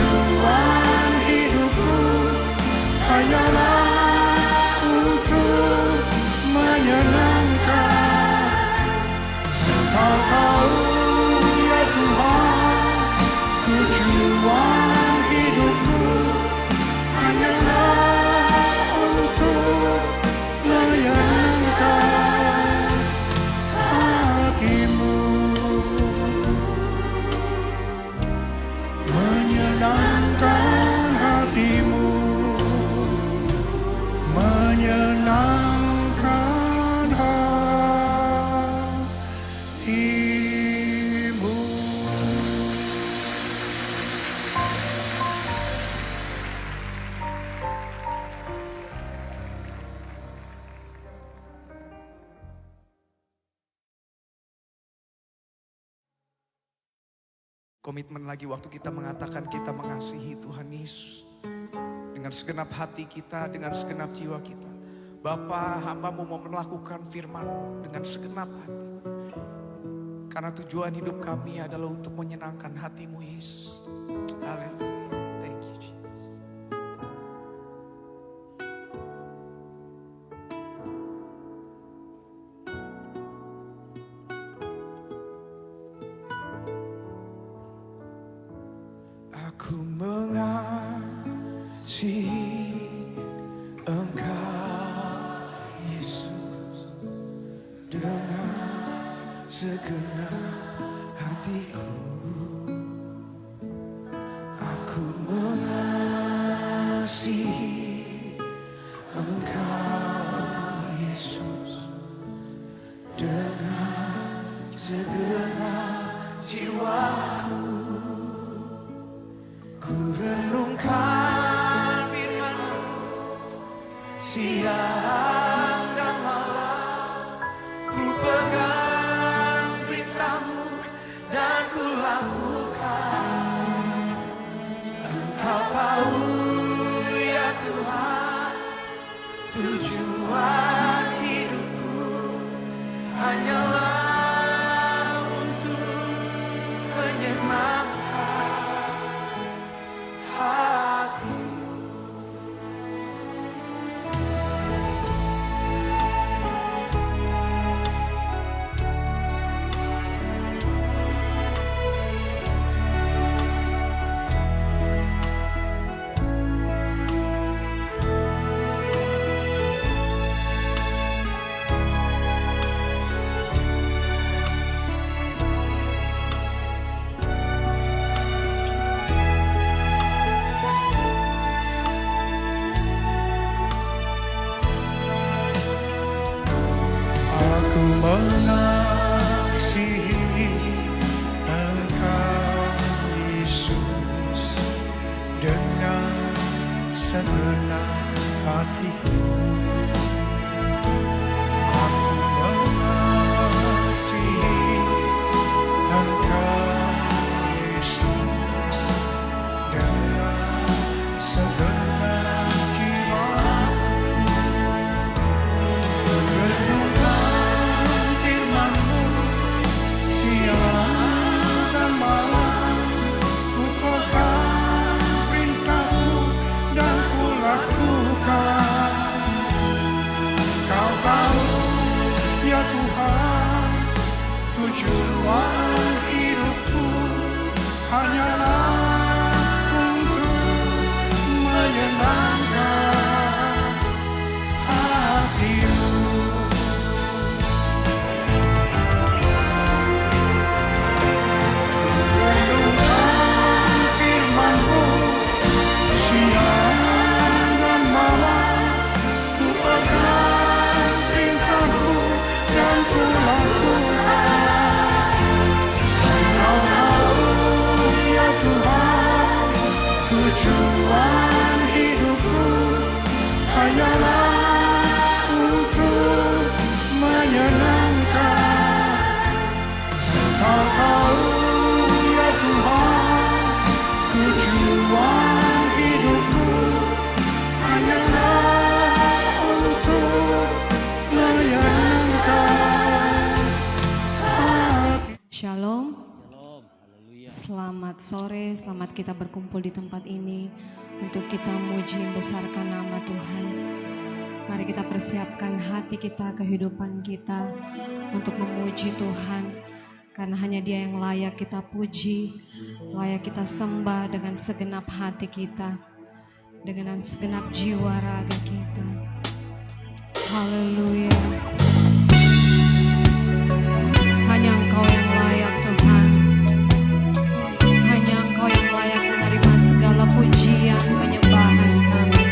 Tujuan hidupku hanyalah untuk menyenangkan Engkau tahu ya Tuhan. Tujuan hidupku hanyalah untuk menyenangkan hatimu. Menyenangkan hatimu, menyenangkan hatimu. Komitmen lagi waktu kita mengatakan kita mengasihi Tuhan Yesus dengan segenap hati kita, dengan segenap jiwa kita. Bapa, hamba-Mu mau melakukan firman-Mu dengan segenap hati. Karena tujuan hidup kami adalah untuk menyenangkan hati-Mu Yesus. Haleluya. Thank you Jesus. Aku mengasihi Engkau Yesus dengan segenap hatiku. Aku mengasihi Engkau Yesus dengan segenap jiwaku. Ku renungkan firman-Mu siang dan malam. Ku pegang perintah-Mu dan ku lakukan. Engkau tahu ya Tuhan, tujuan hidupku hanyalah untuk menyenangkan hati. Aku mengasihi Engkau Yesus dengan segenap hatiku. Aku mengasihi Engkau Yesus dengan segenap jiwaku. Renungkan firman-Mu siang dan malam. Ku pegang perintah-Mu dan ku lakukan. Kau tahu ya Tuhan, tujuan hidupku hanyalah untuk menyenangkan hati-Mu. Renungkan firman-Mu siang dan malam. Ku pegang perintah-Mu dan ku lakukan. Engkau tahu ya Tuhan, tujuan hidupku hanyalah untuk menyenangkan. Engkau tahu ya Tuhan, tujuan hidupku hanyalah untuk menyenangkan hati. Shalom. Shalom, haleluya. Selamat selamat sore, selamat kita berkumpul di tempat ini untuk kita muji membesarkan nama Tuhan. Mari kita persiapkan hati kita, kehidupan kita untuk memuji Tuhan. Karena hanya Dia yang layak kita puji, layak kita sembah dengan segenap hati kita, dengan segenap jiwa raga kita. Haleluya. Hanya Engkau yang layak Tuhan. Hanya Engkau yang layak menerima segala pujian penyembahan kami.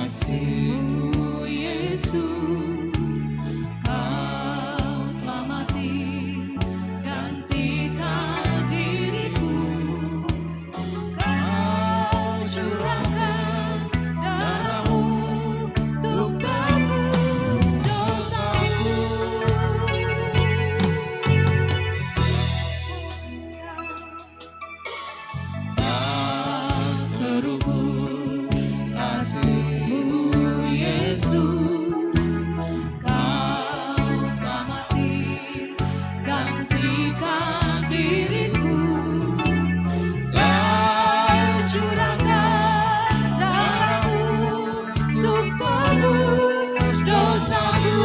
Kasih-Mu Yesus, Kau telah mati gantikan diriku. Kau curahkan darah-Mu untuk tebus dosaku. Tak terukur kasih-Mu Yesus, Kau telah mati gantikan diriku. Kau curahkan darah-Mu untuk tebus dosaku.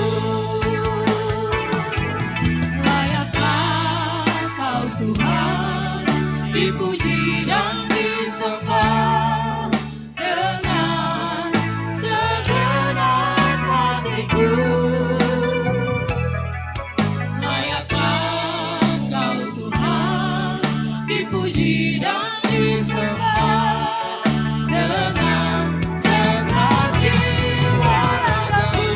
Layakkah Kau Tuhan dipuji dan disembah dengan segenap hatiku. Layakkah Kau Tuhan dipuji dan disembah dengan segenap jiwa ragaku.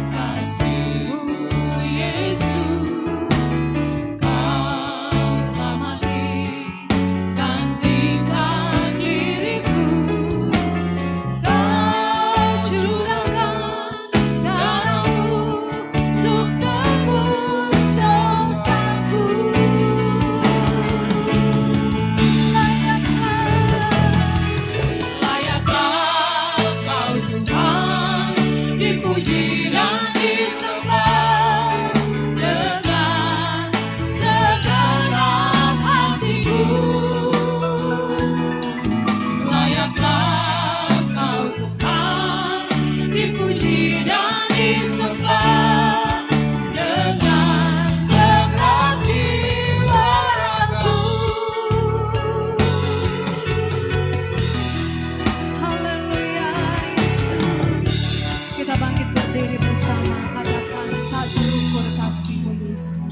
Kasih-Mu Yesus, Kau telah mati gantikan diriku. Kau curahkan darah-Mu untuk tebus dosaku. Layakkah Kau Tuhan dipuji dan disembah dengan segenap hatiku. Layakkah Kau Tuhan dipuji dan disembah dengan segenap jiwa ragaku. Haleluya Yesus. Kita bangkit berdiri bersama, katakan tak terukur kasih-Mu Yesus.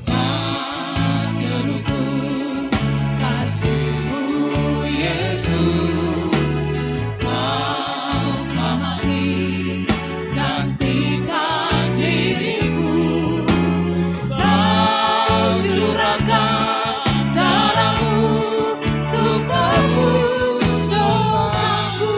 Tak terukur kasih-Mu Yesus, Kau telah mati gantikan diriku. Kau curahkan darah-Mu untuk tebus dosaku.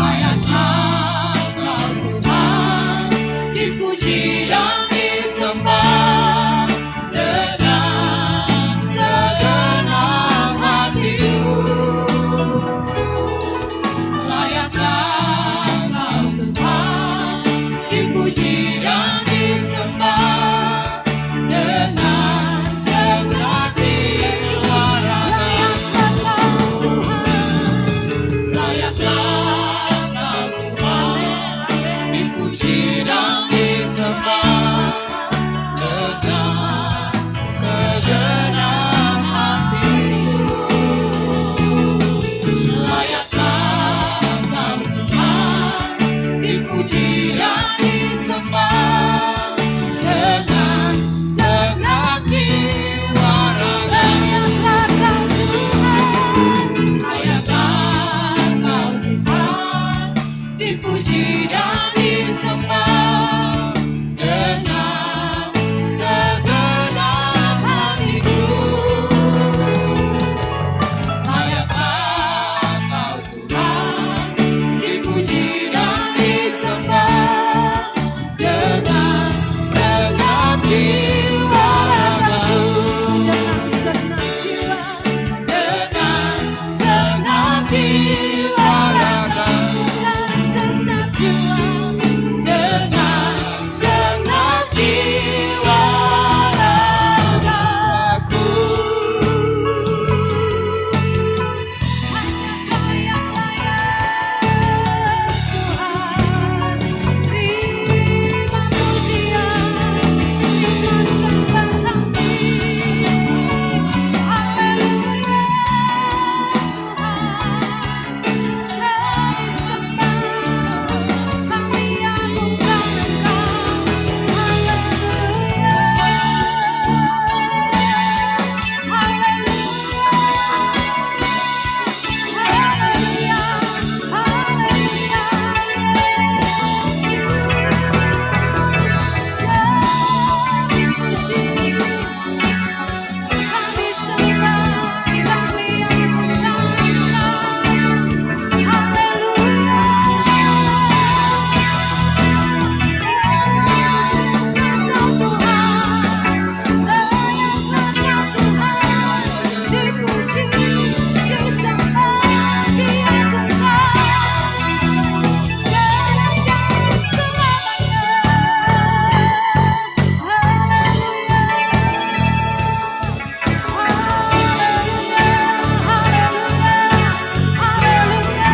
Layakkah dipuji dan disembah dengan segenap hatiku. Layakkah Kau Tuhan dipuji dan disembah dengan segenap jiwa ragaku. Dengan segenap jiwa, dengan segenap jiwa ragaku. Dengan segenap jiwa, dengan segenap jiwa ragaku. Hanya Kau yang layak Tuhan, terima pujian, terima sembah kami. Haleluya Tuhan, kami sembah, kami agungkan Engkau. Haleluya, haleluya, haleluya, dipuji, kami sembah, kami agungkan Engkau. Haleluya, Engkau Tuhan, layaklah Tuhan, dipuji, disembah, diagungkan, sekarang dan selamanya. Haleluya, haleluya, haleluya,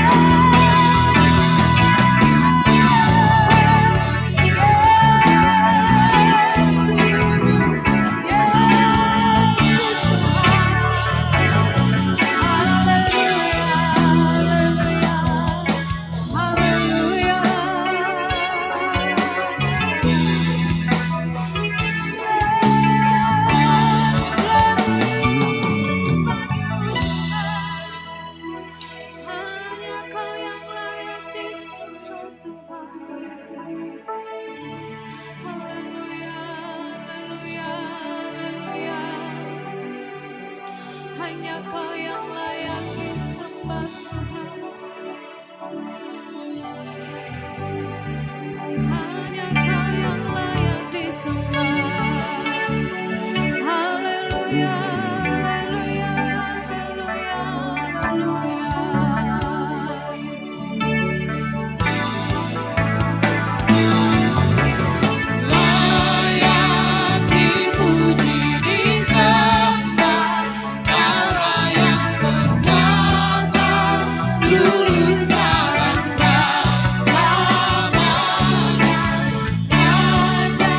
hanya Kau yang layak disembah Tuhan. Haleluya, haleluya, haleluya. Hanya Kau yang layak disembah Tuhan. Hanya Kau yang layak disembah. Haleluya, haleluya, haleluya, haleluya. Yesus. Layak dipuji disembah, Allah yang berkuasa, lurus sarana namanya, Raja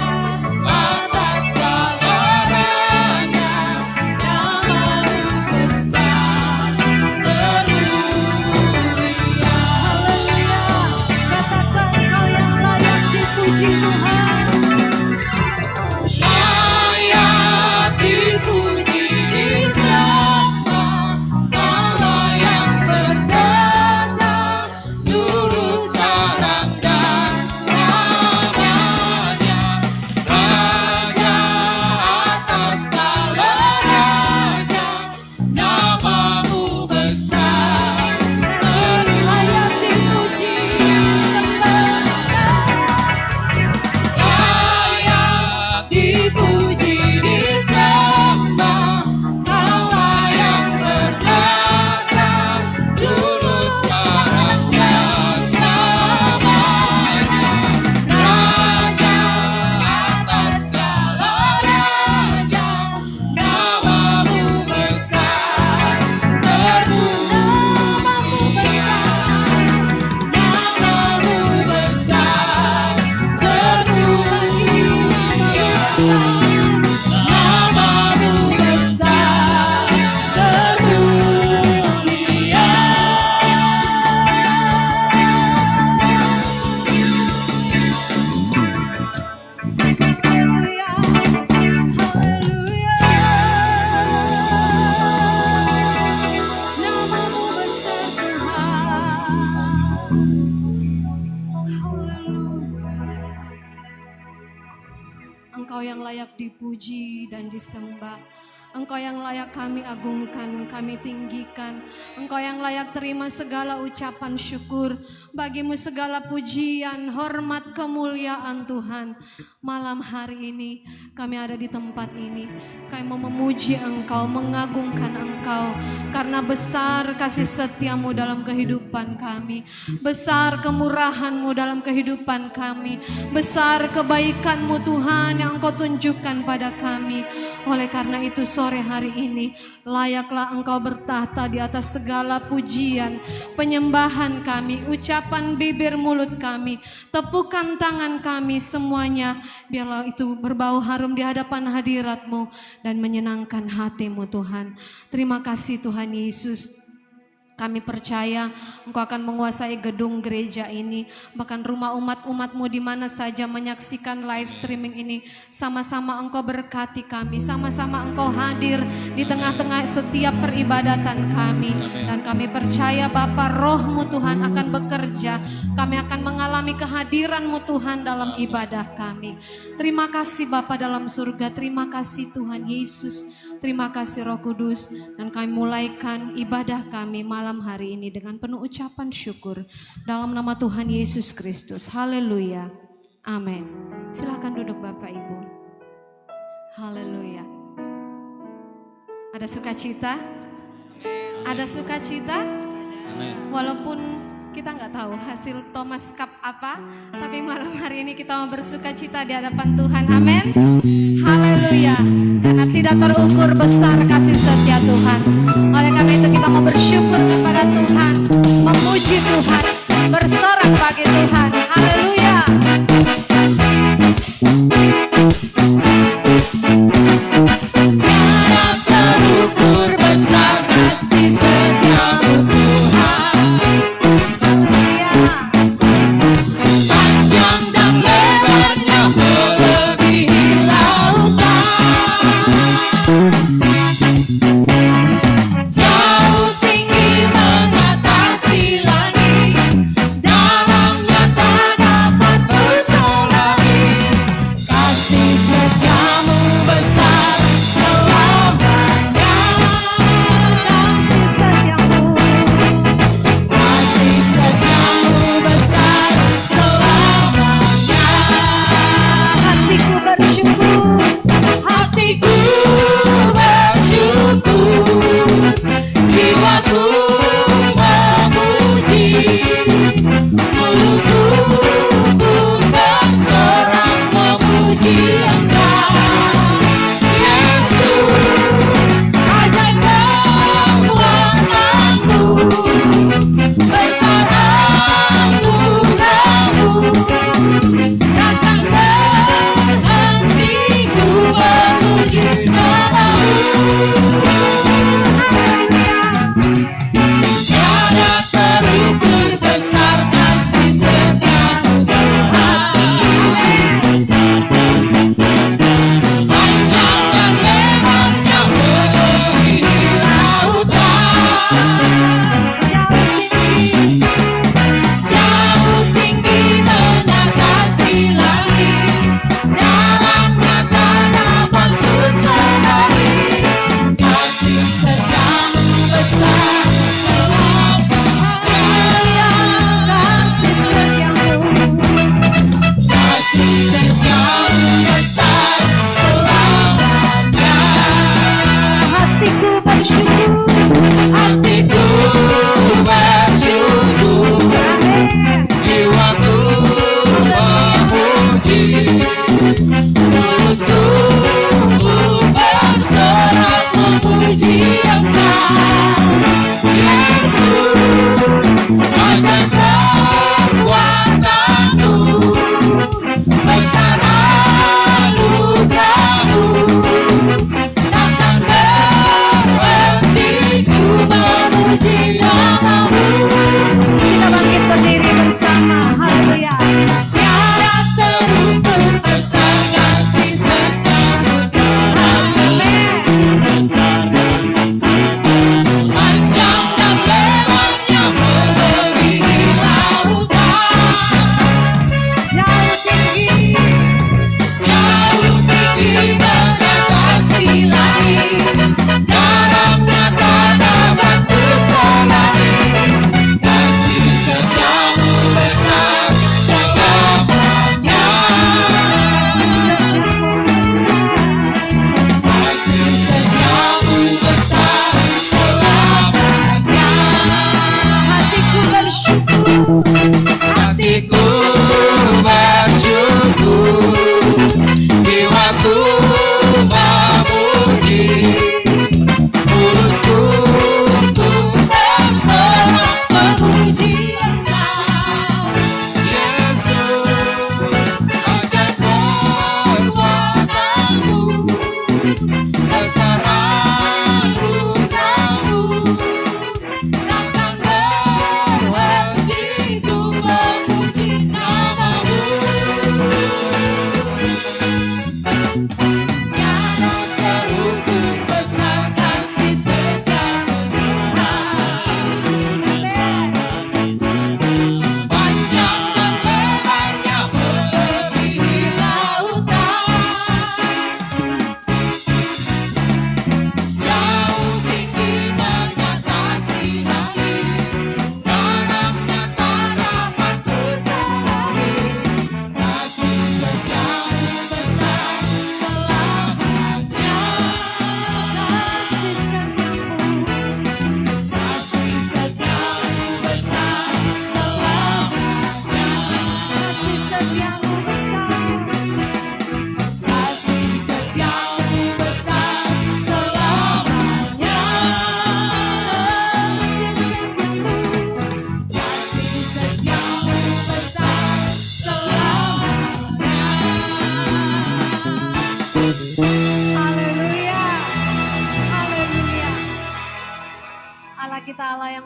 atas segala raja, namamu besar termulia. Haleluya, katakan Kau yang layak dipuji Tuhan. Layak dipuji disembah, Allah yang bertata, lurus sarang dan namanya, Raja atas segala raja, namamu besar. Layak dipuji disembah. Engkau yang layak dipuji dan disembah. Engkau yang layak kami agungkan, kami tinggikan. Engkau yang layak terima segala ucapan syukur. Bagimu segala pujian, hormat, kemuliaan Tuhan. Malam hari ini kami ada di tempat ini. Kami mau memuji Engkau, mengagungkan Engkau. Karena besar kasih setiamu dalam kehidupan kami. Besar kemurahanmu dalam kehidupan kami. Besar kebaikanmu Tuhan yang Engkau tunjukkan pada kami. Oleh karena itu sore hari ini layaklah Engkau bertahta di atas segala pujian, penyembahan kami, ucapan bibir mulut kami, tepukan tangan kami semuanya. Biarlah itu berbau harum di hadapan hadirat-Mu dan menyenangkan hati-Mu Tuhan. Terima kasih Tuhan Yesus. Kami percaya Engkau akan menguasai gedung gereja ini, bahkan rumah umat-umat-Mu di mana saja menyaksikan live streaming ini. Sama-sama Engkau berkati kami, sama-sama Engkau hadir di tengah-tengah setiap peribadatan kami. Dan kami percaya Bapa, Roh-Mu Tuhan akan bekerja. Kami akan mengalami kehadiran-Mu Tuhan dalam ibadah kami. Terima kasih Bapa dalam surga, terima kasih Tuhan Yesus. Terima kasih Roh Kudus, dan kami mulaikan ibadah kami malam hari ini dengan penuh ucapan syukur dalam nama Tuhan Yesus Kristus. Haleluya. Amin. Silakan duduk Bapak Ibu. Haleluya. Ada sukacita? Ada sukacita? Walaupun kita nggak tahu hasil Thomas Cup apa, tapi malam hari ini kita mau bersukacita di hadapan Tuhan. Amin. Haleluya. Karena tidak terukur besar kasih setia Tuhan. Oleh karena itu kita mau bersyukur kepada Tuhan, memuji Tuhan, bersorak bagi Tuhan. Haleluya. Tidak terukur besar kasih setiamu Tuhan. Haleluya. Panjang dan lebarnya melebihi lautan. Jauh tinggi mengatasi langit, dalamnya tak dapat berselangi. Kasih setiamu besar selamanya. Kasih setiamu, Kasih setiamu besar selamanya. hatiku bersyukur. Hatiku bersyukur, jiwaku memuji, mulutku pun bersorak memuji Engkau, Yesus. Ajaib kekuatanmu, besar anugerahmu, takkan berhenti ku memuji namamu. Tiada terukur besar kasih setiamu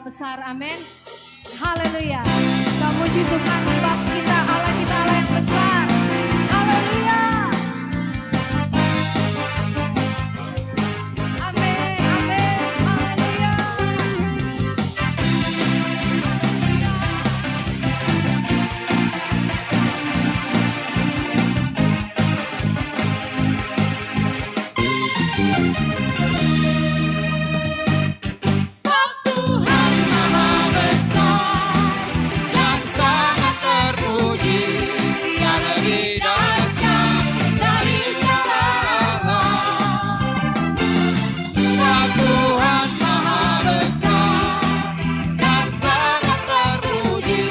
yang besar, amin. Haleluya. Kita muji Tuhan sebab kita Allah yang besar. Haleluya. Amin, amin, haleluya. Sebab Tuhan Maha Besar dan sangat terpuji, Dia lebih dahsyat dari segala Allah. Sebab Tuhan Maha Besar dan sangat terpuji,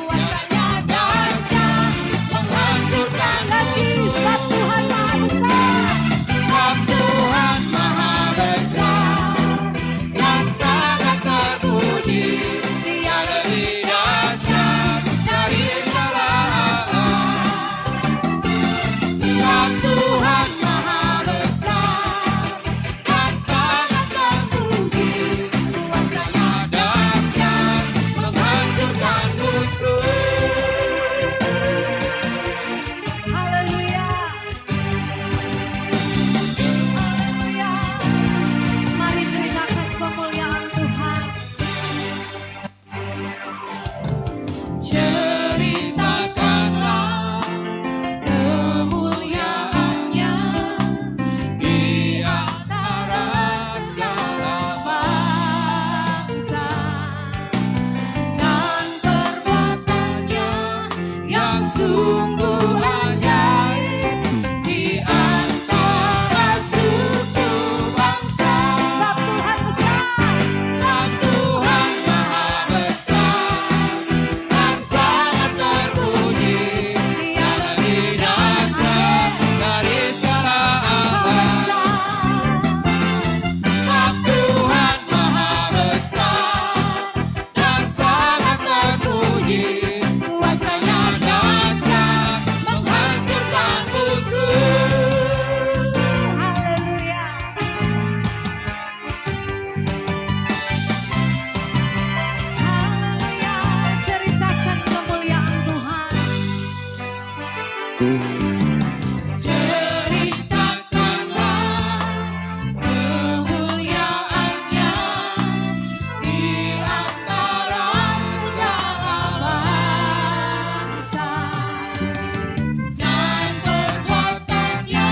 kuasanya dahsyat menghancurkan musuh. Sebab Tuhan Maha Besar. Sebab Tuhan Maha Besar dan sangat terpuji, Dia lebih dahsyat dari segala Allah. Sebab Tuhan Maha Besar dan sangat terpuji, kuasanya dahsyat menghancurkan musuh. Haleluya. Haleluya. Mari ceritakan kemuliaan Tuhan. Ceritakanlah kemuliaan-Nya di antara segala bangsa, dan perbuatan-Nya yang sungguh ajaib di antara suku bangsa. Sebab Tuhan besar. Sebab Tuhan Maha Besar dan sangat terpuji, Dia lebih dahsyat dari segala Allah. Sebab Tuhan Maha Besar dan sangat terpuji, kuasanya dahsyat menghancurkan musuh. Haleluya. Haleluya. Ceritakan kemuliaan Tuhan. Ceritakanlah kemuliaan-Nya di antara segala bangsa, dan perbuatan-Nya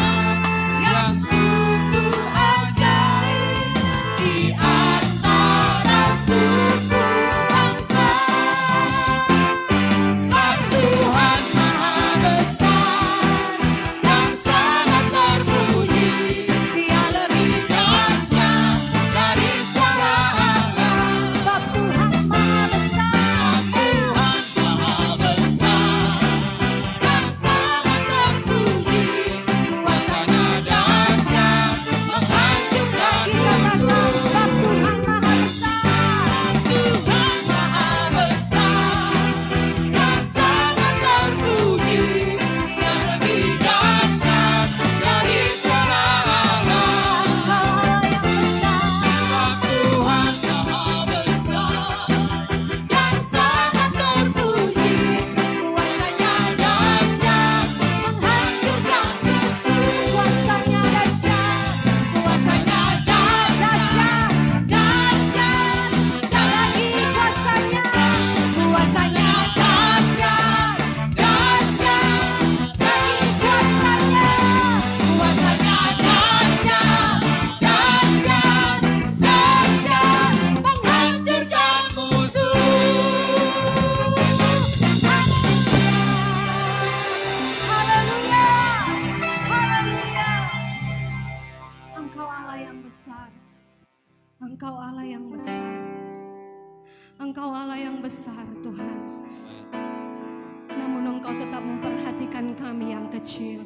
yang sungguh ajaib di antara suku bangsa. Sebab Tuhan Maha Besar dan sangat terpuji, Dia lebih dahsyat dari segala Allah. Sebab Tuhan Maha Besar. Tuhan Maha Besar dan sangat terpuji, kuasanya dahsyat menghancurkan musuh. Sebab Tuhan Maha Besar. Tuhan Maha Besar dan sangat terpuji, Dia lebih dahsyat dari segala Allah. Sebab Tuhan Maha Besar dan sangat terpuji, kuasanya dahsyat menghancurkan musuh. Kuasanya dahsyat. Kuasanya dahsyat, dahsyat, Lagi kuasanya. Kuasanya dahsyat, dahsyat, lagi kuasanya. kuasanya dahsyat, dahsyat, dahsyat, menghancurkan musuh. Haleluya. Haleluya. Engkau Allah yang besar. Engkau Allah yang besar. Engkau Allah yang besar Tuhan. Namun Engkau tetap memperhatikan kami yang kecil.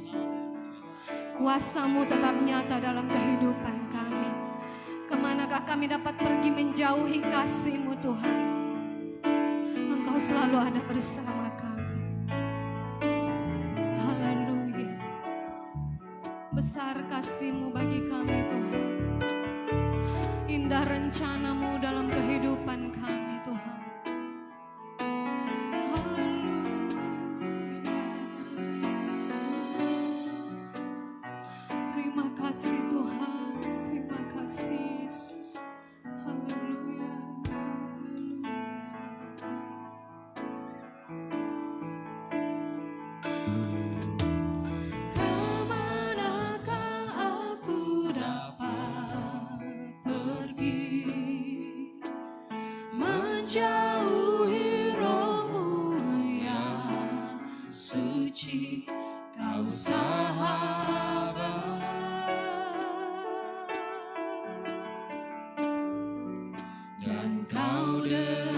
Kuasa-Mu tetap nyata dalam kehidupan kami. Kemanakah kami dapat pergi menjauhi kasih-Mu Tuhan? Engkau selalu ada bersama kami. Haleluya. Besar kasih-Mu bagi kami Tuhan. Indah rencana-Mu dalam kehidupan kami. sahabat, dan kau dekat.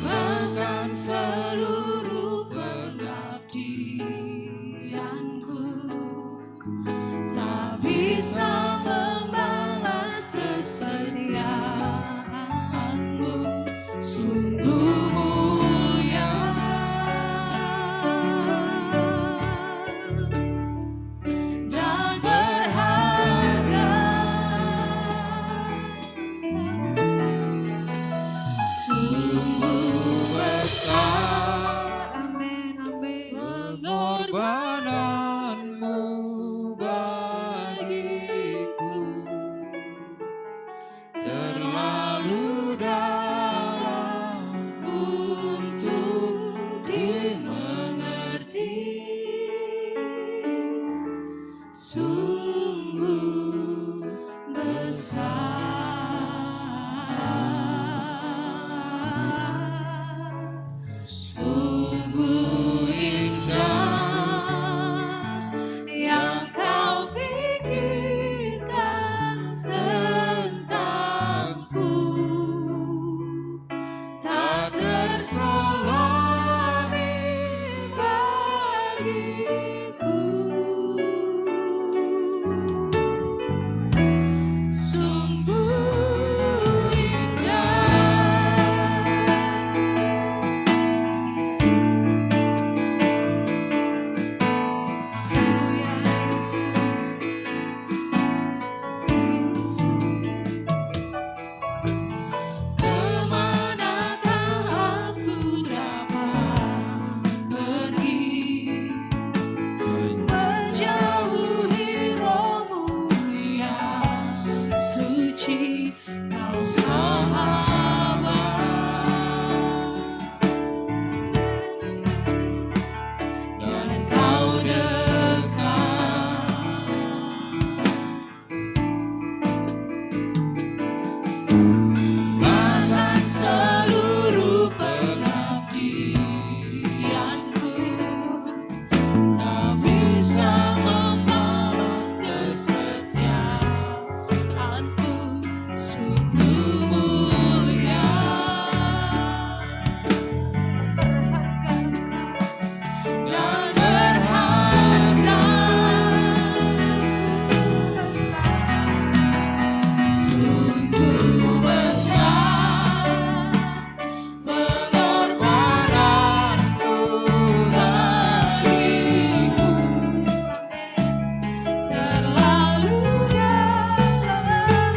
Bahkan seluruh pengabdianku tak bisa membalas kesetiaanmu, sungguh mulia dan berharga, sungguh besar. Amin, amin. Pengorbananmu bagiku terlalu dalam untuk dimengerti, sungguh besar, sungguh indah yang kau pikirkan tentangku, tak terselami bagiku, sungguh terlalu dalam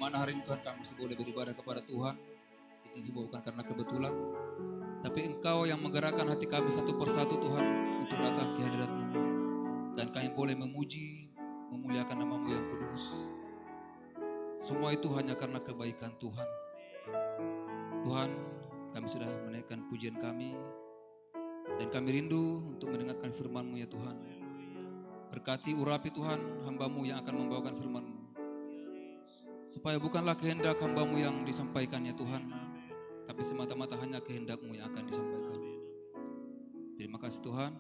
mana hari ini Tuhan kami masih boleh beribadah kepada Tuhan. Itu semua bukan karena kebetulan, tapi Engkau yang menggerakkan hati kami satu persatu Tuhan untuk datang ke hadirat-Mu. Dan kami boleh memuji, memuliakan nama-Mu yang kudus. Semua itu hanya karena kebaikan Tuhan. Tuhan, kami sudah menaikkan pujian kami, dan kami rindu untuk mendengarkan firman-Mu ya Tuhan. Berkati urapi Tuhan hamba-Mu yang akan membawakan firman-Mu, supaya bukanlah kehendak hamba-Mu yang disampaikan ya Tuhan, tapi semata-mata hanya kehendak-Mu yang akan disampaikan. Terima kasih Tuhan,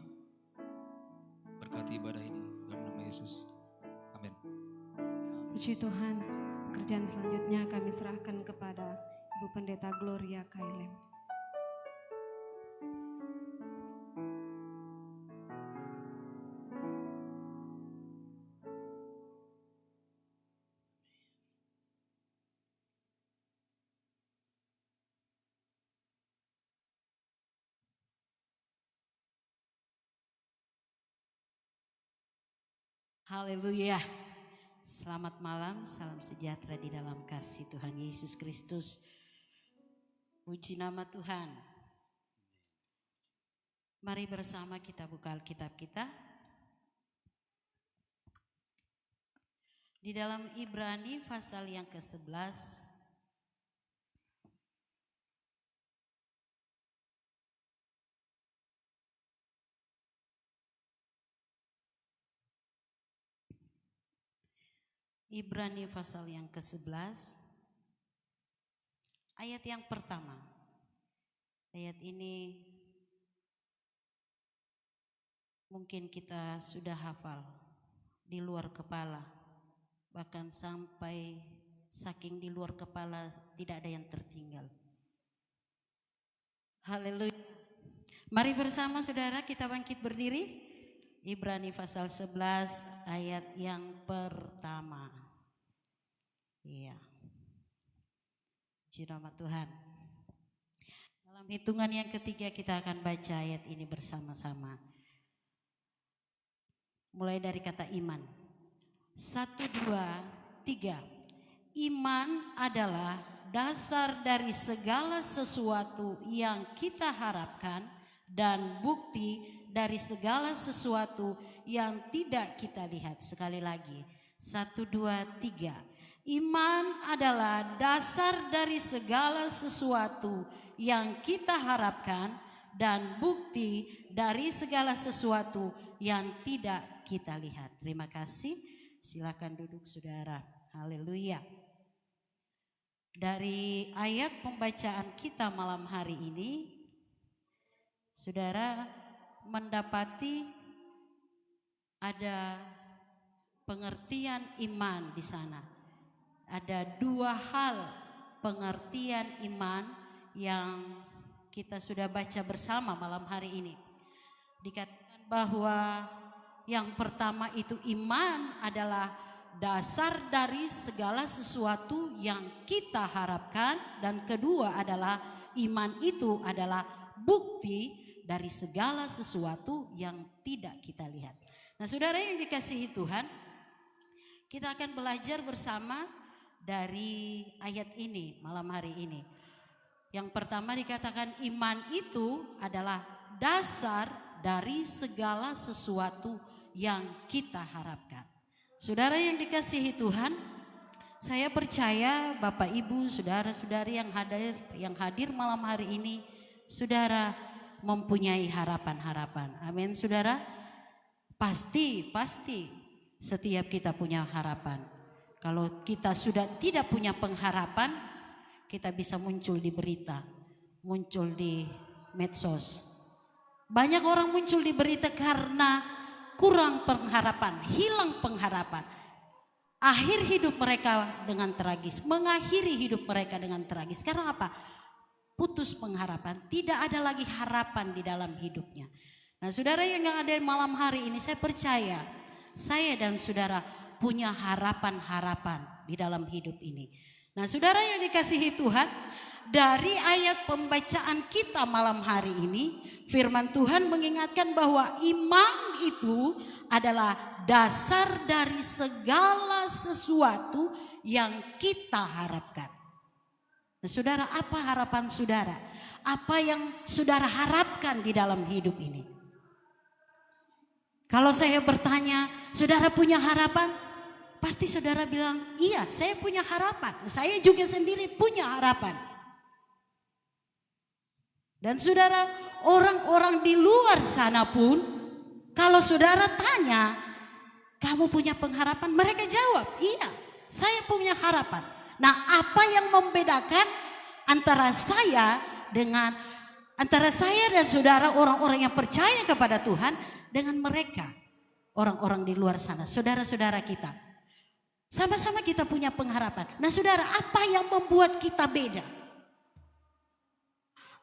berkati ibadah ini dalam nama Yesus. Amin. Puji Tuhan. Pekerjaan selanjutnya kami serahkan kepada Ibu Pendeta Gloria Kailem. Haleluya. Selamat malam, salam sejahtera di dalam kasih Tuhan Yesus Kristus. Puji nama Tuhan. Mari bersama kita buka Alkitab kita. Di dalam Ibrani pasal yang ke-11. Ibrani pasal yang ke-11 ayat yang pertama. Ayat ini mungkin kita sudah hafal di luar kepala, bahkan sampai saking di luar kepala tidak ada yang tertinggal. Haleluya. Mari bersama saudara kita bangkit berdiri. Ibrani pasal 11 ayat yang pertama. Iya. Puji nama Tuhan. Dalam hitungan yang ketiga kita akan baca ayat ini bersama-sama. Mulai dari kata iman. 1, 2, 3. Iman adalah dasar dari segala sesuatu yang kita harapkan dan bukti dari segala sesuatu yang tidak kita lihat. Sekali lagi. 1, 2, 3. Iman adalah dasar dari segala sesuatu yang kita harapkan dan bukti dari segala sesuatu yang tidak kita lihat. Terima kasih. Silakan duduk saudara. Haleluya. Dari ayat pembacaan kita malam hari ini, saudara mendapati ada pengertian iman di sana. Ada dua hal pengertian iman yang kita sudah baca bersama malam hari ini. Dikatakan bahwa yang pertama itu iman adalah dasar dari segala sesuatu yang kita harapkan, dan kedua adalah iman itu adalah bukti dari segala sesuatu yang tidak kita lihat. Nah, saudara yang dikasihi Tuhan, kita akan belajar bersama dari ayat ini malam hari ini. Yang pertama dikatakan iman itu adalah dasar dari segala sesuatu yang kita harapkan. Saudara yang dikasihi Tuhan, saya percaya Bapak Ibu, saudara-saudari yang hadir malam hari ini, saudara mempunyai harapan-harapan. Amin saudara. Pasti setiap kita punya harapan. Kalau kita sudah tidak punya pengharapan, kita bisa muncul di berita, muncul di medsos. Banyak orang muncul di berita karena kurang pengharapan, hilang pengharapan. Akhir hidup mereka dengan tragis, mengakhiri hidup mereka dengan tragis. Karena apa? Putus pengharapan, tidak ada lagi harapan di dalam hidupnya. Nah, saudara yang ada malam hari ini, saya percaya saya dan saudara punya harapan-harapan di dalam hidup ini. Nah, saudara yang dikasihi Tuhan, dari ayat pembacaan kita malam hari ini, firman Tuhan mengingatkan bahwa iman itu adalah dasar dari segala sesuatu yang kita harapkan. Nah, saudara, apa harapan saudara? Apa yang saudara harapkan di dalam hidup ini? Kalau saya bertanya, saudara punya harapan? Pasti saudara bilang, iya, saya punya harapan. Saya juga sendiri punya harapan. Dan saudara, orang-orang di luar sana pun, kalau saudara tanya, kamu punya pengharapan? Mereka jawab, iya, saya punya harapan. Nah, apa yang membedakan antara saya dan saudara orang-orang yang percaya kepada Tuhan dengan mereka, orang-orang di luar sana, saudara-saudara kita. Sama-sama kita punya pengharapan. Nah, saudara, apa yang membuat kita beda?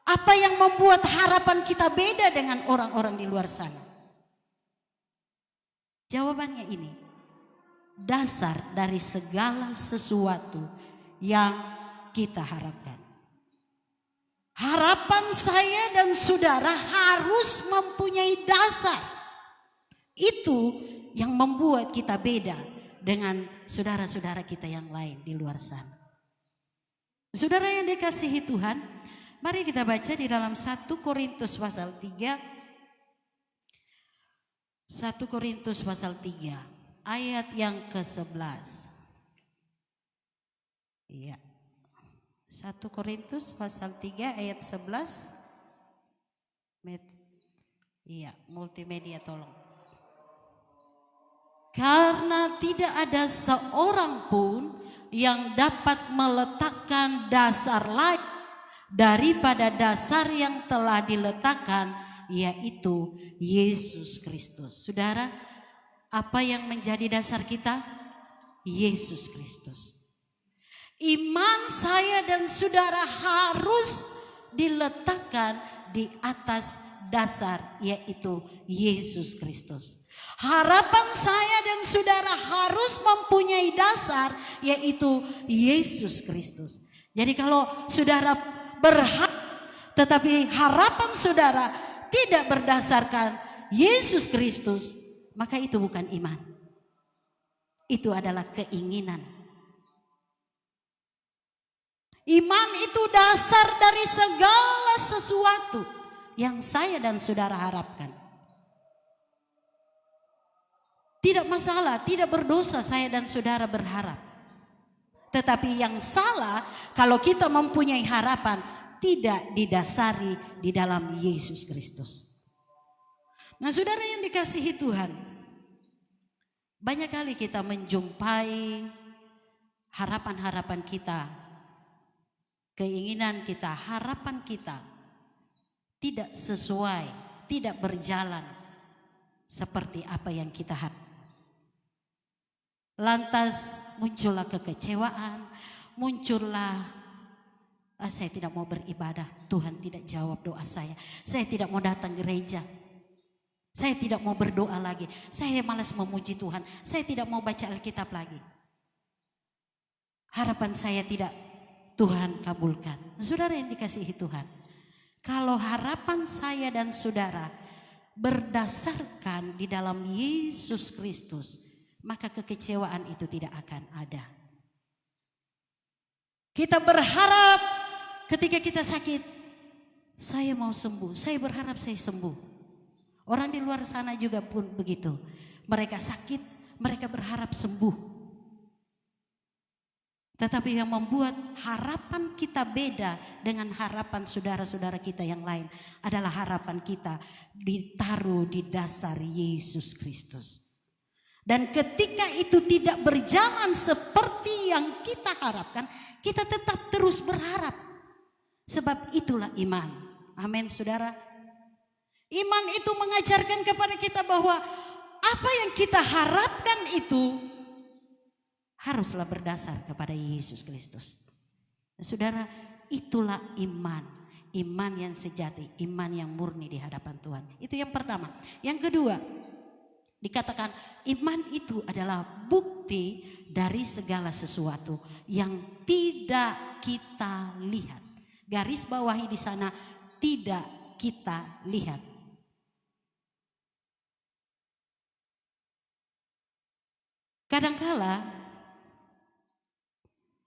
Apa yang membuat harapan kita beda dengan orang-orang di luar sana? Jawabannya ini, dasar dari segala sesuatu yang kita harapkan. Harapan saya dan saudara harus mempunyai dasar. Itu yang membuat kita beda dengan saudara-saudara kita yang lain di luar sana. Saudara yang dikasihi Tuhan, mari kita baca di dalam 1 Korintus pasal 3. 1 Korintus pasal 3 ayat yang ke-11. Iya. 1 Korintus pasal 3 ayat 11. Iya, multimedia tolong. Karena tidak ada seorang pun yang dapat meletakkan dasar lain daripada dasar yang telah diletakkan, yaitu Yesus Kristus. Saudara, apa yang menjadi dasar kita? Yesus Kristus. Iman saya dan saudara harus diletakkan di atas dasar, yaitu Yesus Kristus. Harapan saya dan saudara harus mempunyai dasar, yaitu Yesus Kristus. Jadi kalau saudara berharap tetapi harapan saudara tidak berdasarkan Yesus Kristus, maka itu bukan iman. Itu adalah keinginan. Iman itu dasar dari segala sesuatu yang saya dan saudara harapkan. Tidak masalah, tidak berdosa saya dan saudara berharap. Tetapi yang salah kalau kita mempunyai harapan tidak didasari di dalam Yesus Kristus. Nah, saudara yang dikasihi Tuhan, banyak kali kita menjumpai harapan-harapan kita, keinginan kita, harapan kita tidak sesuai, tidak berjalan seperti apa yang kita harapkan. Lantas muncullah kekecewaan, muncullah saya tidak mau beribadah, Tuhan tidak jawab doa saya tidak mau datang gereja, saya tidak mau berdoa lagi, saya malas memuji Tuhan, saya tidak mau baca Alkitab lagi. Harapan saya tidak Tuhan kabulkan. Saudara yang dikasihi Tuhan, kalau harapan saya dan saudara berdasarkan di dalam Yesus Kristus, maka kekecewaan itu tidak akan ada. Kita berharap ketika kita sakit, saya mau sembuh, saya berharap saya sembuh. Orang di luar sana juga pun begitu. Mereka sakit, mereka berharap sembuh. Tetapi yang membuat harapan kita beda dengan harapan saudara-saudara kita yang lain adalah harapan kita ditaruh di dasar Yesus Kristus. Dan ketika itu tidak berjalan seperti yang kita harapkan, kita tetap terus berharap. Sebab itulah iman. Amin, saudara. Iman itu mengajarkan kepada kita bahwa apa yang kita harapkan itu haruslah berdasar kepada Yesus Kristus. Saudara, itulah iman. Iman yang sejati, iman yang murni di hadapan Tuhan. Itu yang pertama. Yang kedua, dikatakan iman itu adalah bukti dari segala sesuatu yang tidak kita lihat. Garis bawahi di sana, tidak kita lihat. Kadangkala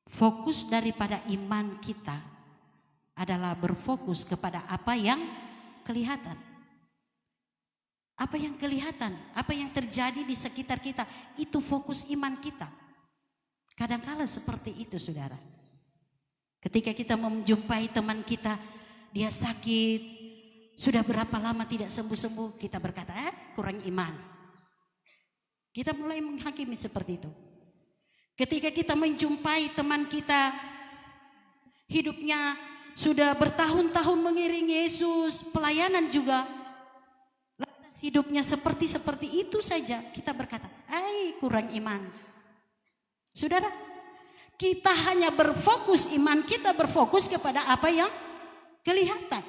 Fokus daripada iman kita adalah berfokus kepada apa yang kelihatan. Apa yang kelihatan, apa yang terjadi di sekitar kita, itu fokus iman kita. Kadangkala seperti itu, saudara. Ketika kita menjumpai teman kita, dia sakit, sudah berapa lama tidak sembuh-sembuh, kita berkata, kurang iman. Kita mulai menghakimi seperti itu. Ketika kita menjumpai teman kita, hidupnya sudah bertahun-tahun mengiringi Yesus, pelayanan juga, lantas hidupnya seperti itu saja, kita berkata, kurang iman. Saudara, kita hanya berfokus, iman kita berfokus kepada apa yang kelihatan.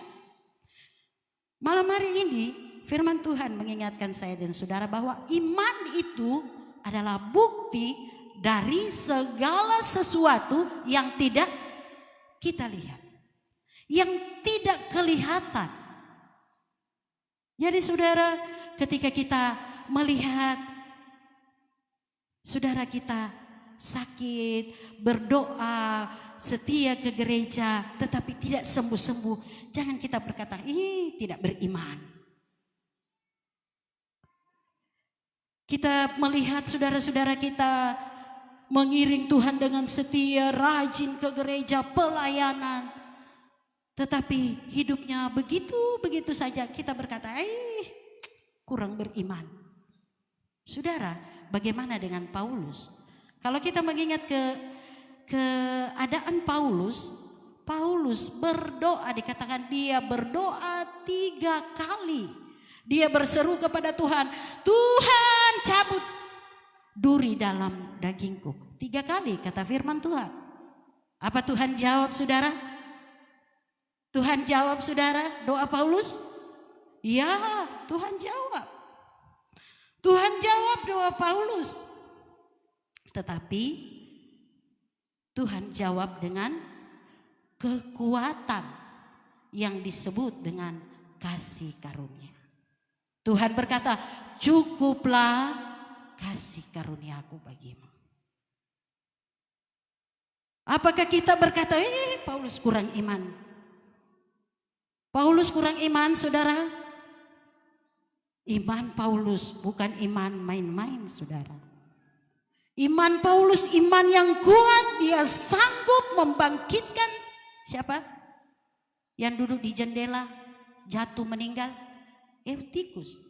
Malam hari ini firman Tuhan mengingatkan saya dan saudara bahwa iman itu adalah bukti dari segala sesuatu yang tidak kita lihat, yang tidak kelihatan. Jadi saudara, ketika kita melihat saudara kita sakit, berdoa, setia ke gereja, tetapi tidak sembuh-sembuh, jangan kita berkata, tidak beriman. Kita melihat saudara-saudara kita mengiring Tuhan dengan setia, rajin ke gereja, pelayanan, tetapi hidupnya begitu saja, kita berkata, kurang beriman. Saudara, bagaimana dengan Paulus? Kalau kita mengingat keadaan Paulus berdoa, dikatakan dia berdoa 3 kali. Dia berseru kepada Tuhan, Tuhan cabut duri dalam dagingku. 3 kali kata firman Tuhan. Apa Tuhan jawab, saudara? Tuhan jawab, saudara, doa Paulus? Ya, Tuhan jawab. Tuhan jawab doa Paulus. Tetapi Tuhan jawab dengan kekuatan yang disebut dengan kasih karunia. Tuhan berkata, cukuplah kasih karuniaku bagimu. Apakah kita berkata, Paulus kurang iman? Paulus kurang iman, saudara? Iman Paulus bukan iman main-main, saudara. Iman Paulus iman yang kuat, dia sanggup membangkitkan siapa? Yang duduk di jendela jatuh meninggal, Eutikus.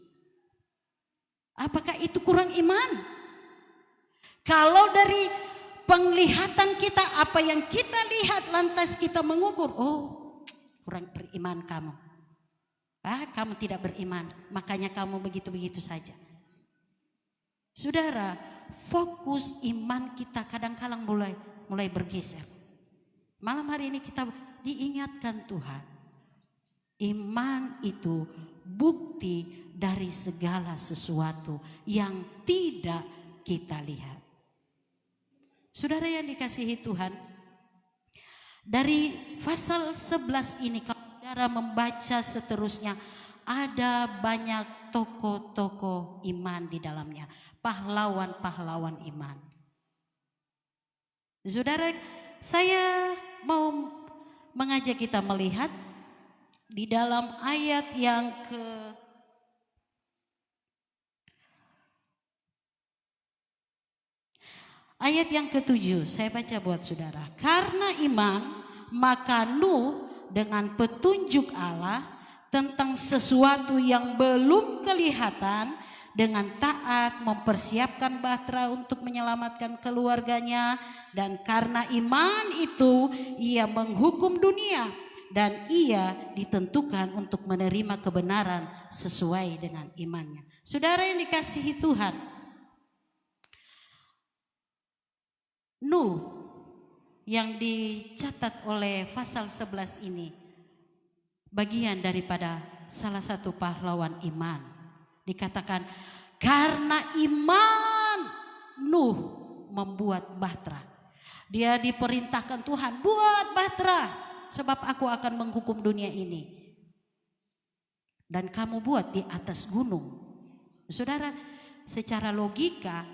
Apakah itu kurang iman? Kalau dari penglihatan kita, apa yang kita lihat lantas kita mengukur, kurang beriman kamu. Kamu tidak beriman, makanya kamu begitu-begitu saja. Saudara, fokus iman kita kadang-kadang mulai bergeser. Malam hari ini kita diingatkan Tuhan, iman itu bukti dari segala sesuatu yang tidak kita lihat. Saudara yang dikasihi Tuhan, dari pasal 11 ini kalau saudara membaca seterusnya, ada banyak tokoh-tokoh iman di dalamnya, pahlawan-pahlawan iman. Saudara, saya mau mengajak kita melihat di dalam ayat yang ke-7, saya baca buat saudara. Karena iman, maka Nuh dengan petunjuk Allah tentang sesuatu yang belum kelihatan, dengan taat mempersiapkan bahtera untuk menyelamatkan keluarganya, dan karena iman itu ia menghukum dunia, dan ia ditentukan untuk menerima kebenaran sesuai dengan imannya. Saudara yang dikasihi Tuhan, Nuh yang dicatat oleh pasal 11 ini bagian daripada salah satu pahlawan iman. Dikatakan karena iman Nuh membuat bahtera. Dia diperintahkan Tuhan, buat bahtera sebab aku akan menghukum dunia ini. Dan kamu buat di atas gunung. Saudara, secara logika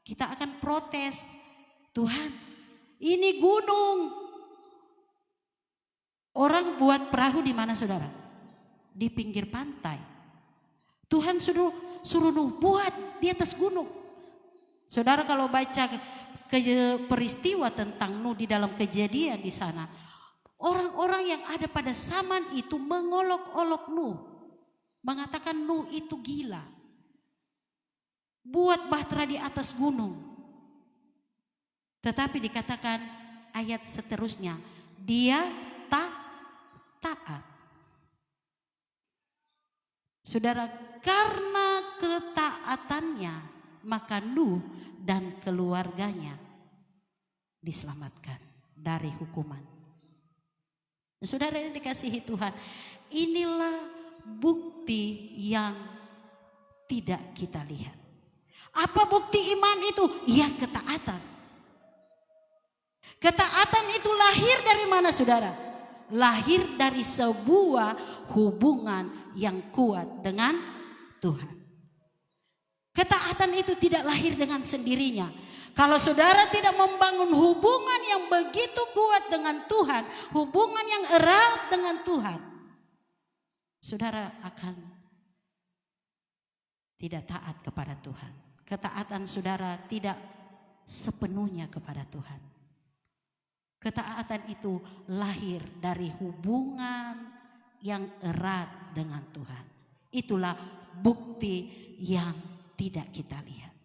kita akan protes. Tuhan, Ini gunung. Orang buat perahu di mana saudara? Di pinggir pantai. Tuhan suruh Nuh buat di atas gunung. Saudara kalau baca peristiwa tentang Nuh di dalam Kejadian di sana, orang-orang yang ada pada zaman itu mengolok-olok Nuh, mengatakan Nuh itu gila. Buat bahtera di atas gunung. Tetapi dikatakan ayat seterusnya, dia taat. Saudara, karena ketaatannya maka Nuh dan keluarganya diselamatkan dari hukuman. Saudara yang dikasihi Tuhan, inilah bukti yang tidak kita lihat. Apa bukti iman itu? Ya, ketaatan. Ketaatan itu lahir dari mana saudara? Lahir dari sebuah hubungan yang kuat dengan Tuhan. Ketaatan itu tidak lahir dengan sendirinya. Kalau saudara tidak membangun hubungan yang begitu kuat dengan Tuhan, hubungan yang erat dengan Tuhan, saudara akan tidak taat kepada Tuhan. Ketaatan saudara tidak sepenuhnya kepada Tuhan. Ketaatan itu lahir dari hubungan yang erat dengan Tuhan. Itulah bukti yang tidak kita lihat.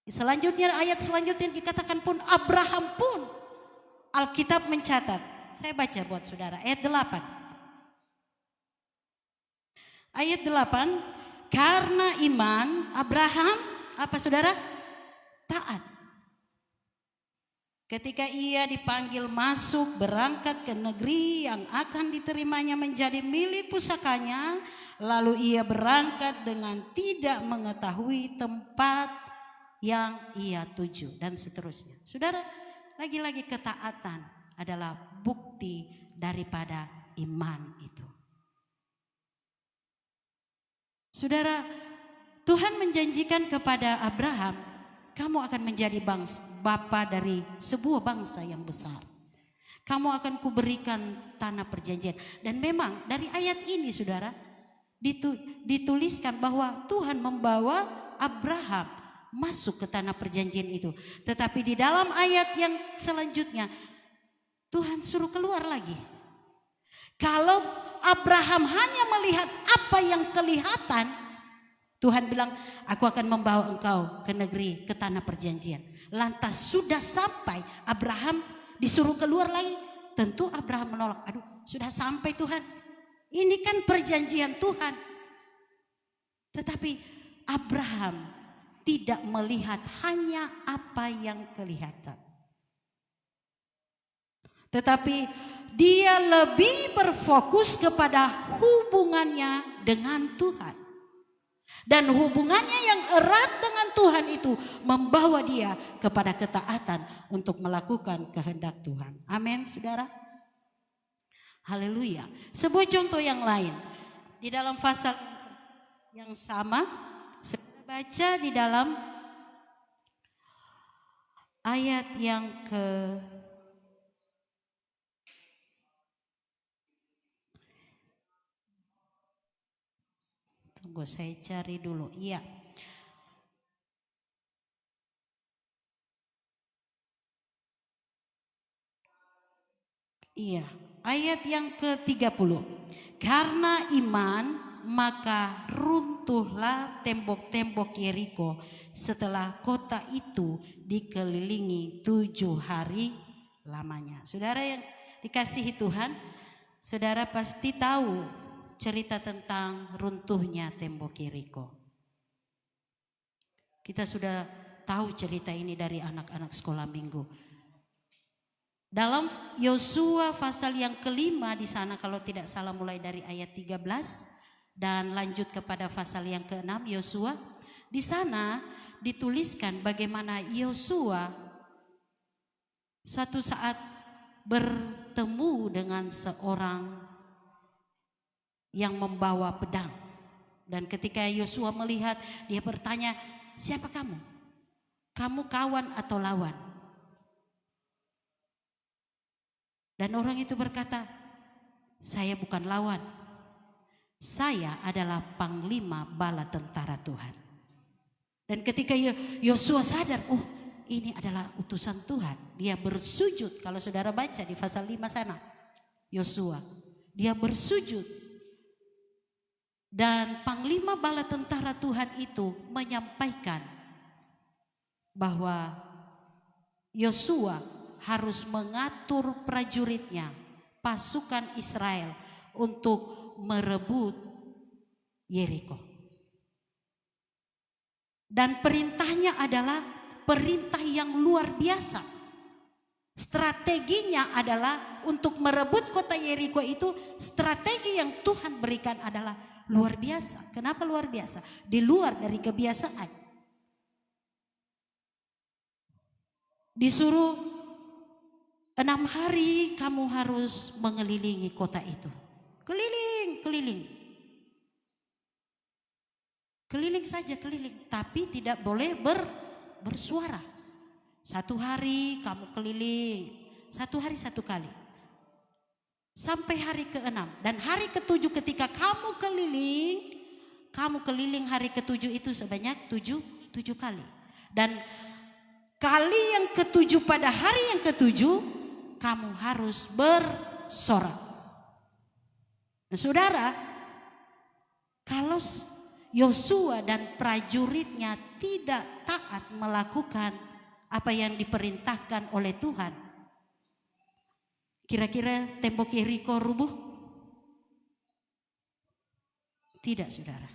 Selanjutnya ayat selanjutnya dikatakan pun Abraham pun Alkitab mencatat. Saya baca buat saudara ayat 8. Ayat 8, karena iman Abraham apa saudara? Taat. Ketika ia dipanggil masuk berangkat ke negeri yang akan diterimanya menjadi milik pusakanya, lalu ia berangkat dengan tidak mengetahui tempat yang ia tuju dan seterusnya. Saudara, lagi-lagi ketaatan adalah bukti daripada iman itu. Saudara, Tuhan menjanjikan kepada Abraham, kamu akan menjadi bapa dari sebuah bangsa yang besar. Kamu akan kuberikan tanah perjanjian. Dan memang dari ayat ini saudara, dituliskan bahwa Tuhan membawa Abraham masuk ke tanah perjanjian itu. Tetapi di dalam ayat yang selanjutnya, Tuhan suruh keluar lagi. Kalau Abraham hanya melihat apa yang kelihatan, Tuhan bilang, aku akan membawa engkau ke negeri, ke tanah perjanjian. Lantas sudah sampai, Abraham disuruh keluar lagi. Tentu Abraham menolak, aduh sudah sampai Tuhan. Ini kan perjanjian Tuhan. Tetapi Abraham tidak melihat hanya apa yang kelihatan. Tetapi dia lebih berfokus kepada hubungannya dengan Tuhan. Dan hubungannya yang erat dengan Tuhan itu membawa dia kepada ketaatan untuk melakukan kehendak Tuhan. Amin, saudara. Haleluya. Sebuah contoh yang lain. Di dalam pasal yang sama, saya baca di dalam ayat yang Tunggu saya cari dulu. Iya. Iya, ayat yang ke-30. Karena iman maka runtuhlah tembok-tembok Yeriko setelah kota itu dikelilingi 7 hari lamanya. Saudara yang dikasihi Tuhan, saudara pasti tahu cerita tentang runtuhnya tembok Yeriko. Kita sudah tahu cerita ini dari anak-anak sekolah minggu. Dalam Yosua pasal yang kelima di sana kalau tidak salah mulai dari ayat 13 dan lanjut kepada pasal yang ke-6 Yosua. Di sana dituliskan bagaimana Yosua satu saat bertemu dengan seorang yang membawa pedang. Dan ketika Yosua melihat, dia bertanya, siapa kamu? Kamu kawan atau lawan? Dan orang itu berkata, saya bukan lawan. Saya adalah panglima bala tentara Tuhan. Dan ketika Yosua sadar, oh ini adalah utusan Tuhan. Dia bersujud, kalau saudara baca di pasal 5 sana. Yosua, dia bersujud. Dan panglima bala tentara Tuhan itu menyampaikan bahwa Yosua harus mengatur prajuritnya, pasukan Israel untuk merebut Yeriko. Dan perintahnya adalah perintah yang luar biasa. Strateginya adalah untuk merebut kota Yeriko itu, strategi yang Tuhan berikan adalah luar biasa. Kenapa luar biasa? Di luar dari kebiasaan. Disuruh 6 hari kamu harus mengelilingi kota itu. Keliling. Keliling saja, keliling. Tapi tidak boleh bersuara. 1 hari kamu keliling. 1 hari 1 kali. Sampai hari ke-6. Dan hari ke-7 ketika kamu keliling hari ke-7 itu sebanyak 7 kali. Dan kali yang ke-7 pada hari yang ke-7 kamu harus bersorak. Nah, saudara, kalau Yosua dan prajuritnya tidak taat melakukan apa yang diperintahkan oleh Tuhan, kira-kira tembok Yeriko rubuh? Tidak, saudara.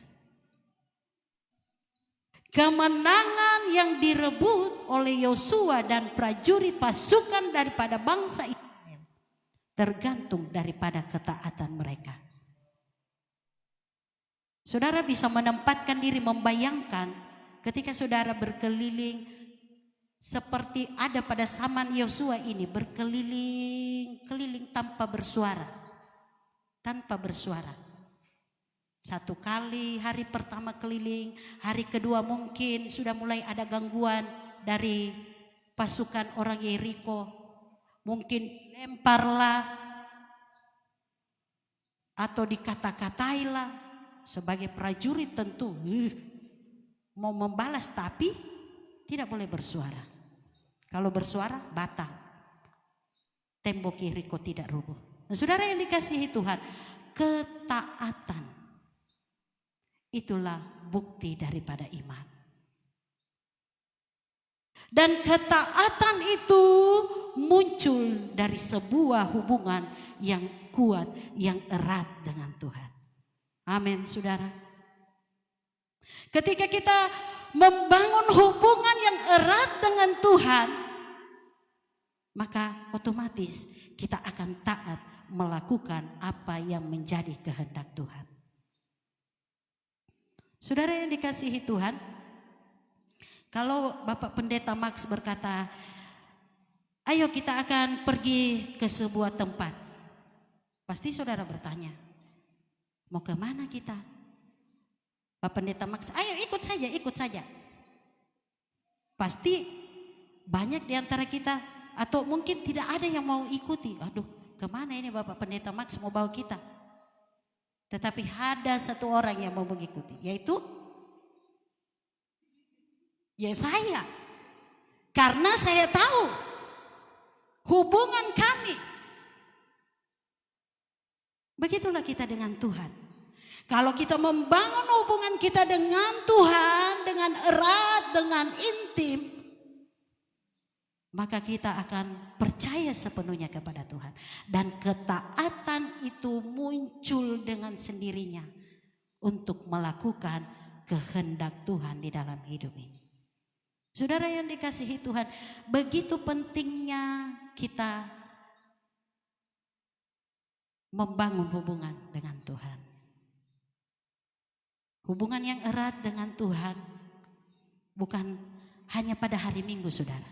Kemenangan yang direbut oleh Yosua dan prajurit pasukan daripada bangsa Israel tergantung daripada ketaatan mereka. Saudara bisa menempatkan diri, membayangkan ketika saudara berkeliling seperti ada pada zaman Yosua ini, berkeliling tanpa bersuara. 1 kali, hari pertama keliling, hari kedua mungkin sudah mulai ada gangguan dari pasukan orang Yeriko. Mungkin lemparlah atau dikata-katailah. Sebagai prajurit tentu mau membalas tapi tidak boleh bersuara. Kalau bersuara batal. Tembok Yeriko tidak rubuh. Nah, saudara yang dikasihi Tuhan, ketaatan itulah bukti daripada iman. Dan ketaatan itu muncul dari sebuah hubungan yang kuat, yang erat dengan Tuhan. Amin, saudara. Ketika kita membangun hubungan yang erat dengan Tuhan, maka otomatis kita akan taat melakukan apa yang menjadi kehendak Tuhan. Saudara yang dikasihi Tuhan, kalau Bapak Pendeta Max berkata, ayo kita akan pergi ke sebuah tempat, pasti saudara bertanya, mau ke mana kita? Bapak Pendeta Max, ayo ikut saja. Pasti banyak di antara kita, atau mungkin tidak ada yang mau ikuti. Aduh, kemana ini Bapak Pendeta Max mau bawa kita? Tetapi ada satu orang yang mau mengikuti, yaitu saya. Karena saya tahu hubungan kami. Begitulah kita dengan Tuhan. Kalau kita membangun hubungan kita dengan Tuhan dengan erat, dengan intim, maka kita akan percaya sepenuhnya kepada Tuhan. Dan ketaatan itu muncul dengan sendirinya untuk melakukan kehendak Tuhan di dalam hidup ini. Saudara yang dikasihi Tuhan, begitu pentingnya kita membangun hubungan dengan Tuhan. Hubungan yang erat dengan Tuhan bukan hanya pada hari Minggu, saudara.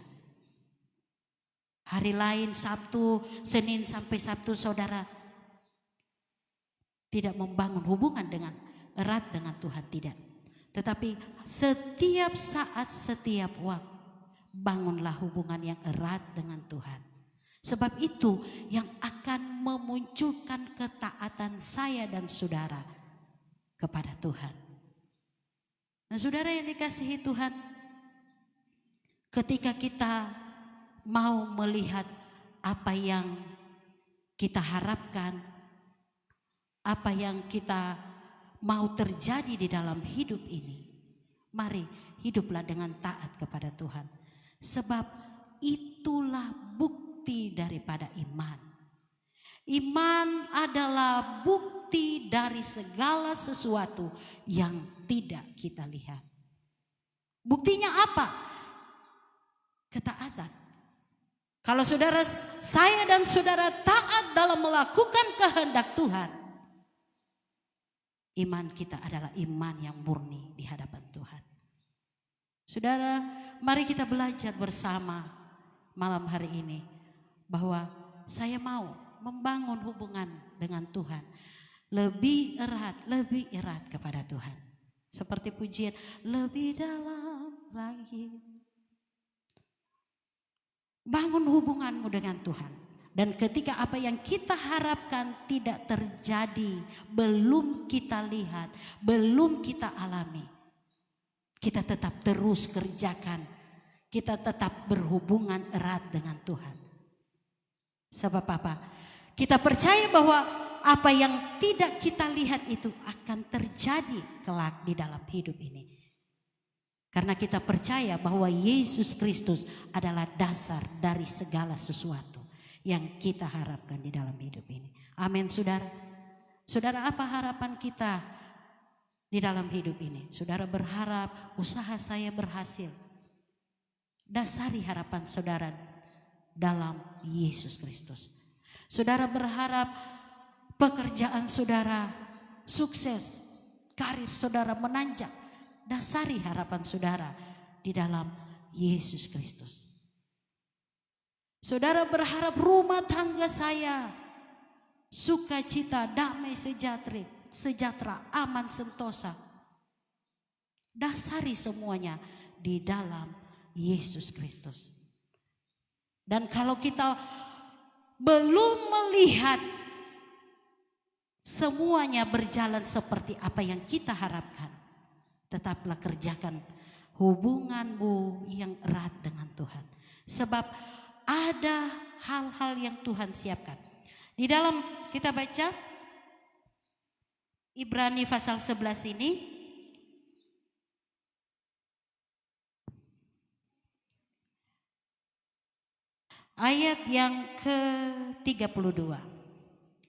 Hari lain, Sabtu, Senin sampai Sabtu, saudara tidak membangun hubungan dengan erat dengan Tuhan, tidak. Tetapi setiap saat, setiap waktu, bangunlah hubungan yang erat dengan Tuhan. Sebab itu yang akan memunculkan ketaatan saya dan saudara kepada Tuhan. Nah, saudara yang dikasihi Tuhan, ketika kita mau melihat apa yang kita harapkan, apa yang kita mau terjadi di dalam hidup ini, mari hiduplah dengan taat kepada Tuhan. Sebab itulah bukti daripada iman. Iman adalah bukti dari segala sesuatu yang tidak kita lihat. Buktinya apa? Ketaatan. Kalau saudara, saya dan saudara taat dalam melakukan kehendak Tuhan, iman kita adalah iman yang murni di hadapan Tuhan. Saudara, mari kita belajar bersama malam hari ini bahwa saya mau membangun hubungan dengan Tuhan lebih erat kepada Tuhan. Seperti pujian, lebih dalam lagi. Bangun hubunganmu dengan Tuhan. Dan ketika apa yang kita harapkan tidak terjadi, belum kita lihat, belum kita alami, kita tetap terus kerjakan. Kita tetap berhubungan erat dengan Tuhan. Sebab apa? Kita percaya bahwa apa yang tidak kita lihat itu akan terjadi kelak di dalam hidup ini. Karena kita percaya bahwa Yesus Kristus adalah dasar dari segala sesuatu yang kita harapkan di dalam hidup ini. Amin, saudara. Saudara, apa harapan kita di dalam hidup ini? Saudara berharap usaha saya berhasil. Dasari harapan saudara dalam Yesus Kristus. Saudara berharap pekerjaan saudara sukses, karir saudara menanjak. Dasari harapan saudara di dalam Yesus Kristus. Saudara berharap rumah tangga saya sukacita, damai, sejahtera, aman, sentosa. Dasari semuanya di dalam Yesus Kristus. Dan kalau kita belum melihat semuanya berjalan seperti apa yang kita harapkan, tetaplah kerjakan hubunganmu yang erat dengan Tuhan. Sebab ada hal-hal yang Tuhan siapkan. Di dalam kita baca Ibrani pasal 11 ini, ayat yang ke-32.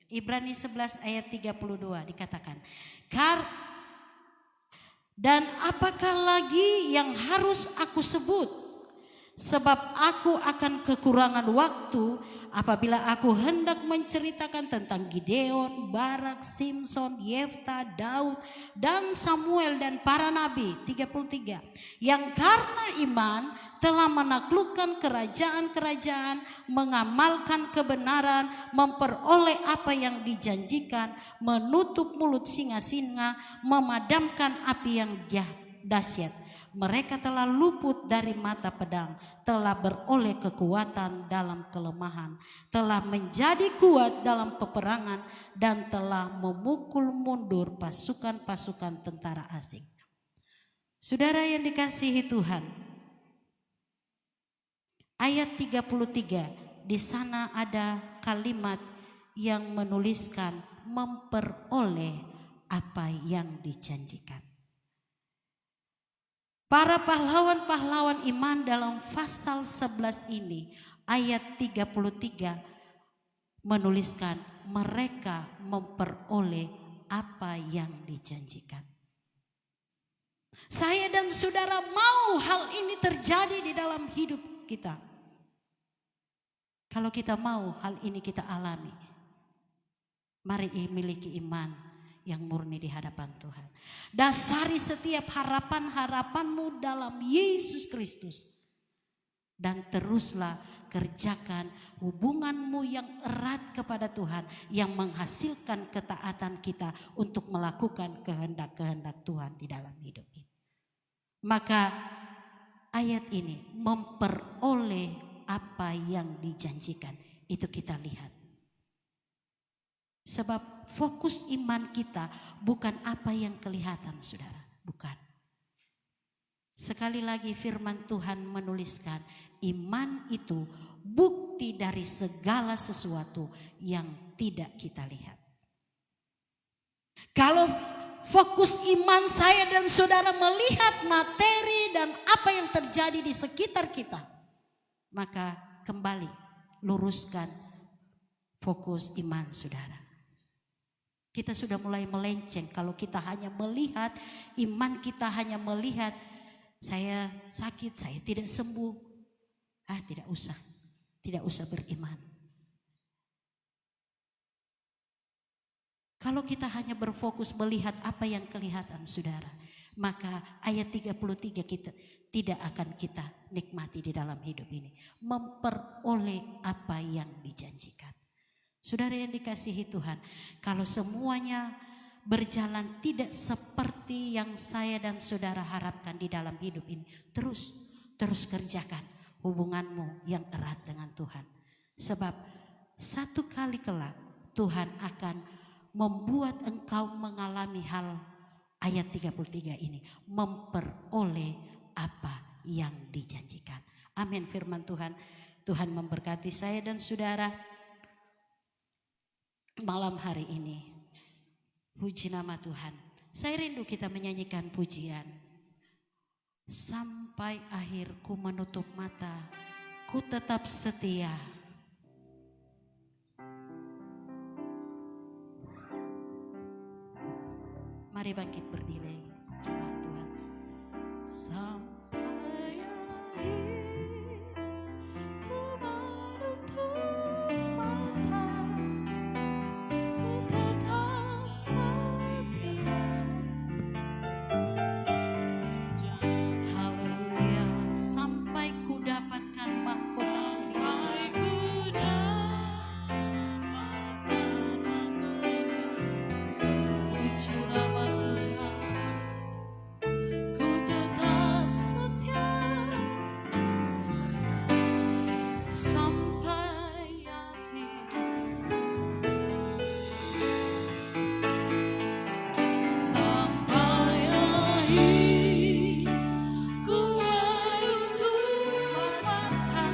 Ibrani 11 ayat 32 dikatakan, dan apakah lagi yang harus aku sebut? Sebab aku akan kekurangan waktu apabila aku hendak menceritakan tentang Gideon, Barak, Simson, Yefta, Daud, dan Samuel dan para nabi. 33. Yang karena iman telah menaklukkan kerajaan-kerajaan, mengamalkan kebenaran, memperoleh apa yang dijanjikan, menutup mulut singa-singa, memadamkan api yang dahsyat. Mereka telah luput dari mata pedang, telah beroleh kekuatan dalam kelemahan, telah menjadi kuat dalam peperangan, dan telah memukul mundur pasukan-pasukan tentara asing. Saudara yang dikasihi Tuhan, ayat 33, di sana ada kalimat yang menuliskan memperoleh apa yang dijanjikan. Para pahlawan-pahlawan iman dalam pasal 11 ini, ayat 33 menuliskan mereka memperoleh apa yang dijanjikan. Saya dan saudara mau hal ini terjadi di dalam hidup kita. Kalau kita mau hal ini kita alami, mari miliki iman yang murni di hadapan Tuhan. Dasari setiap harapan-harapanmu dalam Yesus Kristus. Dan teruslah kerjakan hubunganmu yang erat kepada Tuhan, yang menghasilkan ketaatan kita untuk melakukan kehendak-kehendak Tuhan di dalam hidup ini. Maka ayat ini memperoleh apa yang dijanjikan. itu kita lihat. Sebab fokus iman kita bukan apa yang kelihatan, saudara. Bukan. Sekali lagi firman Tuhan menuliskan, iman itu bukti dari segala sesuatu yang tidak kita lihat. Kalau fokus iman saya dan saudara melihat materi dan apa yang terjadi di sekitar kita, maka kembali luruskan fokus iman saudara. Kita sudah mulai melenceng kalau kita hanya melihat, iman kita hanya melihat, saya sakit, saya tidak sembuh. Tidak usah beriman. Kalau kita hanya berfokus melihat apa yang kelihatan saudara, maka ayat 33 kita tidak akan kita nikmati di dalam hidup ini. Memperoleh apa yang dijanjikan. Saudara yang dikasihi Tuhan, kalau semuanya berjalan tidak seperti yang saya dan saudara harapkan di dalam hidup ini, terus kerjakan hubunganmu yang erat dengan Tuhan. Sebab satu kali kelak Tuhan akan membuat engkau mengalami hal ayat 33 ini, memperoleh apa yang dijanjikan. Amin firman Tuhan. Tuhan memberkati saya dan saudara malam hari ini. Puji nama Tuhan. Saya rindu kita menyanyikan pujian. Sampai akhir ku menutup mata, ku tetap setia. Mari bangkit berdiri jemaat Tuhan. Sampai akhir ku menutup mata, ku tetap setia. Haleluya. Sampai ku dapatkan mahkota kehidupan. Puji nama Tuhan, ku tetap setia sampai akhir. Sampai akhir ku menutup mata,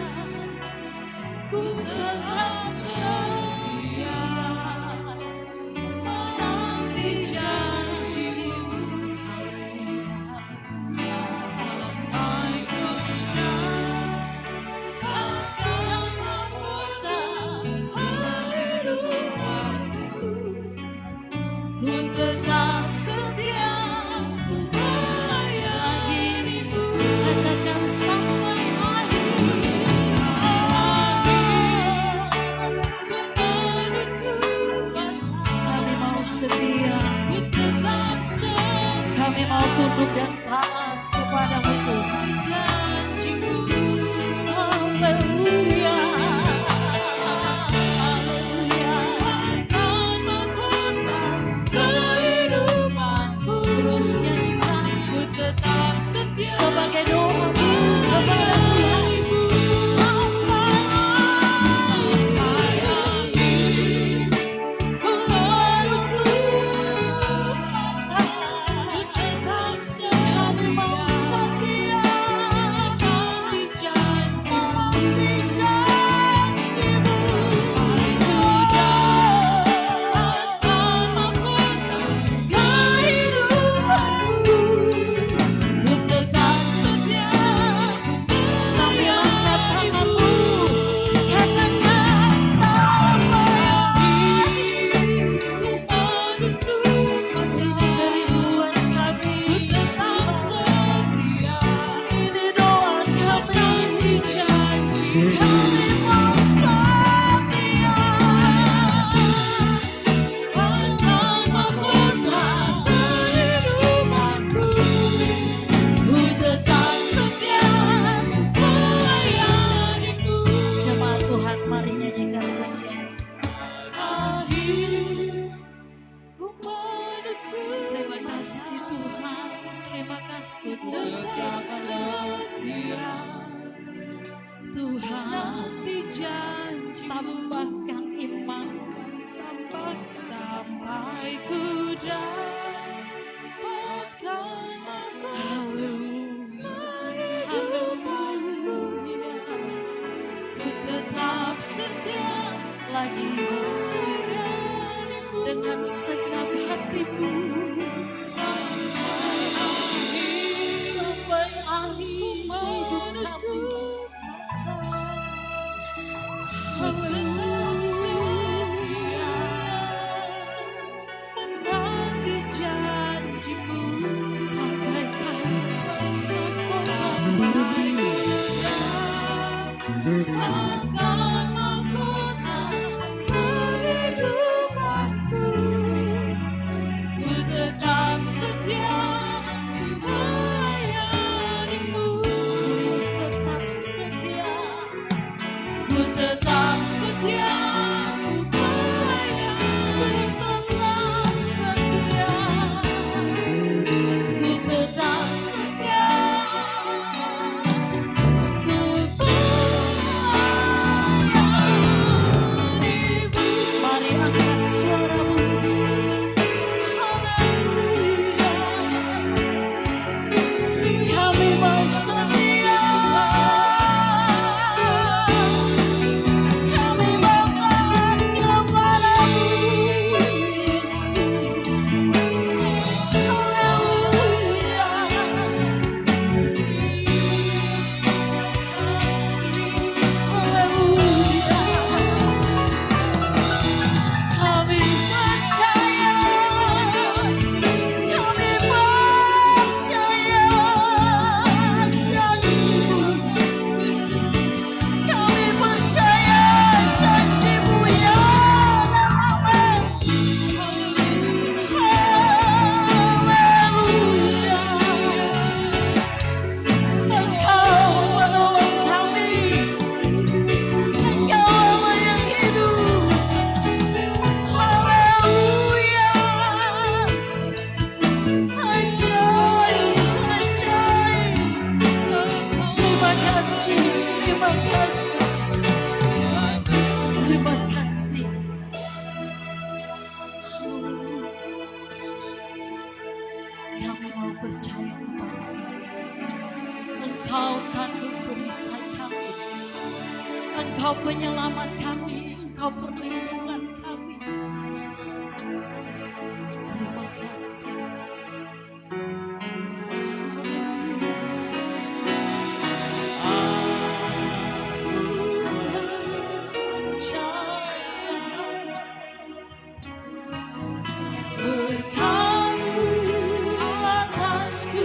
ku tetap setia menanti janji-Mu. Haleluya, haleluya. Sampai ku dapatkan mahkota kehidupanku, ku tetap setia untuk melayanimu. Katakan sampai akhir, ku lagi dengan segenap hatimu sampai akhir hidup kami. Haleluya, menanti janjimu sampai akan mahkota kehidupanku. Ku tetap setia melayanimu. Ku tetap setia. Ku tetap setia. Ku melayanimu. Ku tetap setia. Ku tetap setia. Mari angkat suaramu. Haleluya. Kami mau setia. Kami mau taat kepadamu, Yesus. Haleluya. Haleluya. Kami percaya, janjimu. Kami percaya janjimu ya Allah. Haleluya. Engkau menolong kami. Engkau Allah yang hidup. Haleluya. Ajaib, ajaib. Terima kasih, terima kasih. Terima kasih. Kami mau percaya kepadamu. Engkau tanduk perisai kami. Engkau penyelamat kami. Engkau perlindungan kami. Terima kasih. Berkat-Mu atasku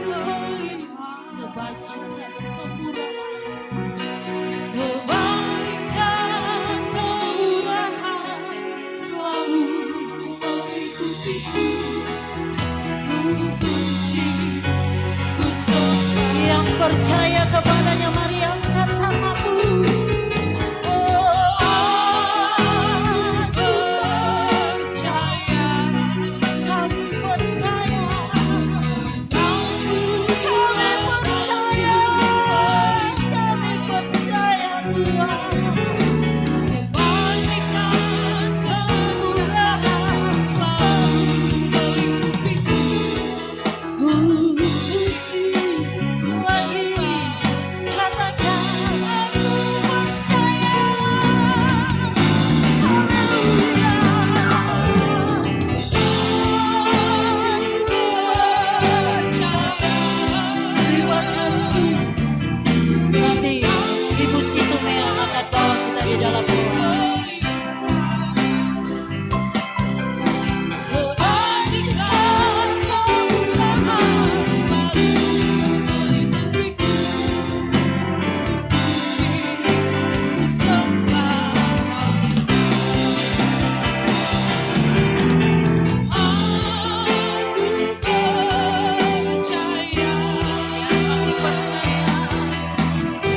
melimpah, kebajikan, kemurahan, kebaikan, kemurahan selalu mengikutiku. Ku puji, ku sembah. Yang percaya kepadanya mari angkat tanganmu.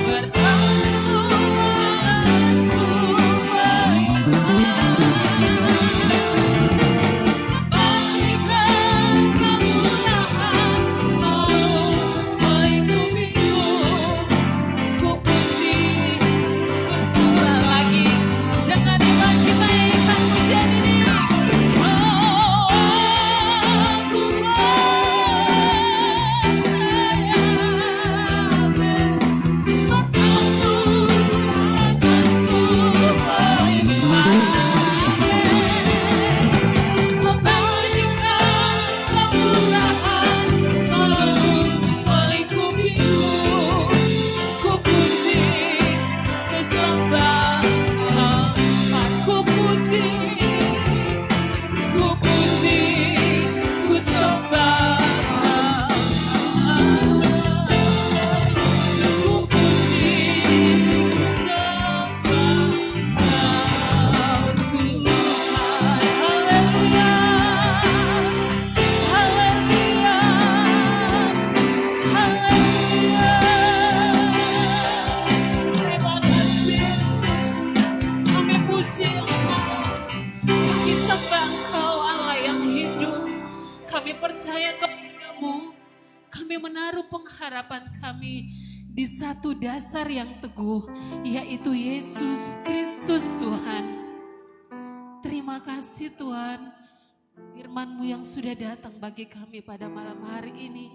Berkat-Mu atasku percaya kepadamu. Kami menaruh pengharapan kami di satu dasar yang teguh, yaitu Yesus Kristus Tuhan. Terima kasih Tuhan, firman-Mu yang sudah datang bagi kami pada malam hari ini.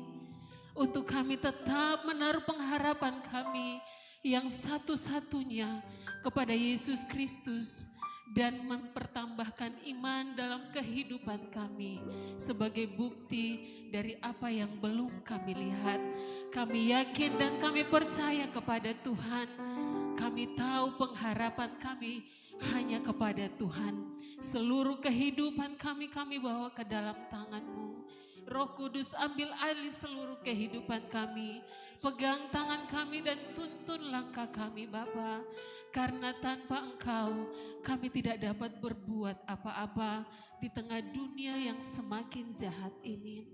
Untuk kami tetap menaruh pengharapan kami yang satu-satunya kepada Yesus Kristus. Dan mempertambahkan iman dalam kehidupan kami sebagai bukti dari apa yang belum kami lihat. Kami yakin dan kami percaya kepada Tuhan. Kami tahu pengharapan kami hanya kepada Tuhan. Seluruh kehidupan kami bawa ke dalam tangan-Mu. Roh Kudus ambil alih seluruh kehidupan kami. Pegang tangan kami dan tuntun langkah kami Bapa. Karena tanpa Engkau kami tidak dapat berbuat apa-apa di tengah dunia yang semakin jahat ini.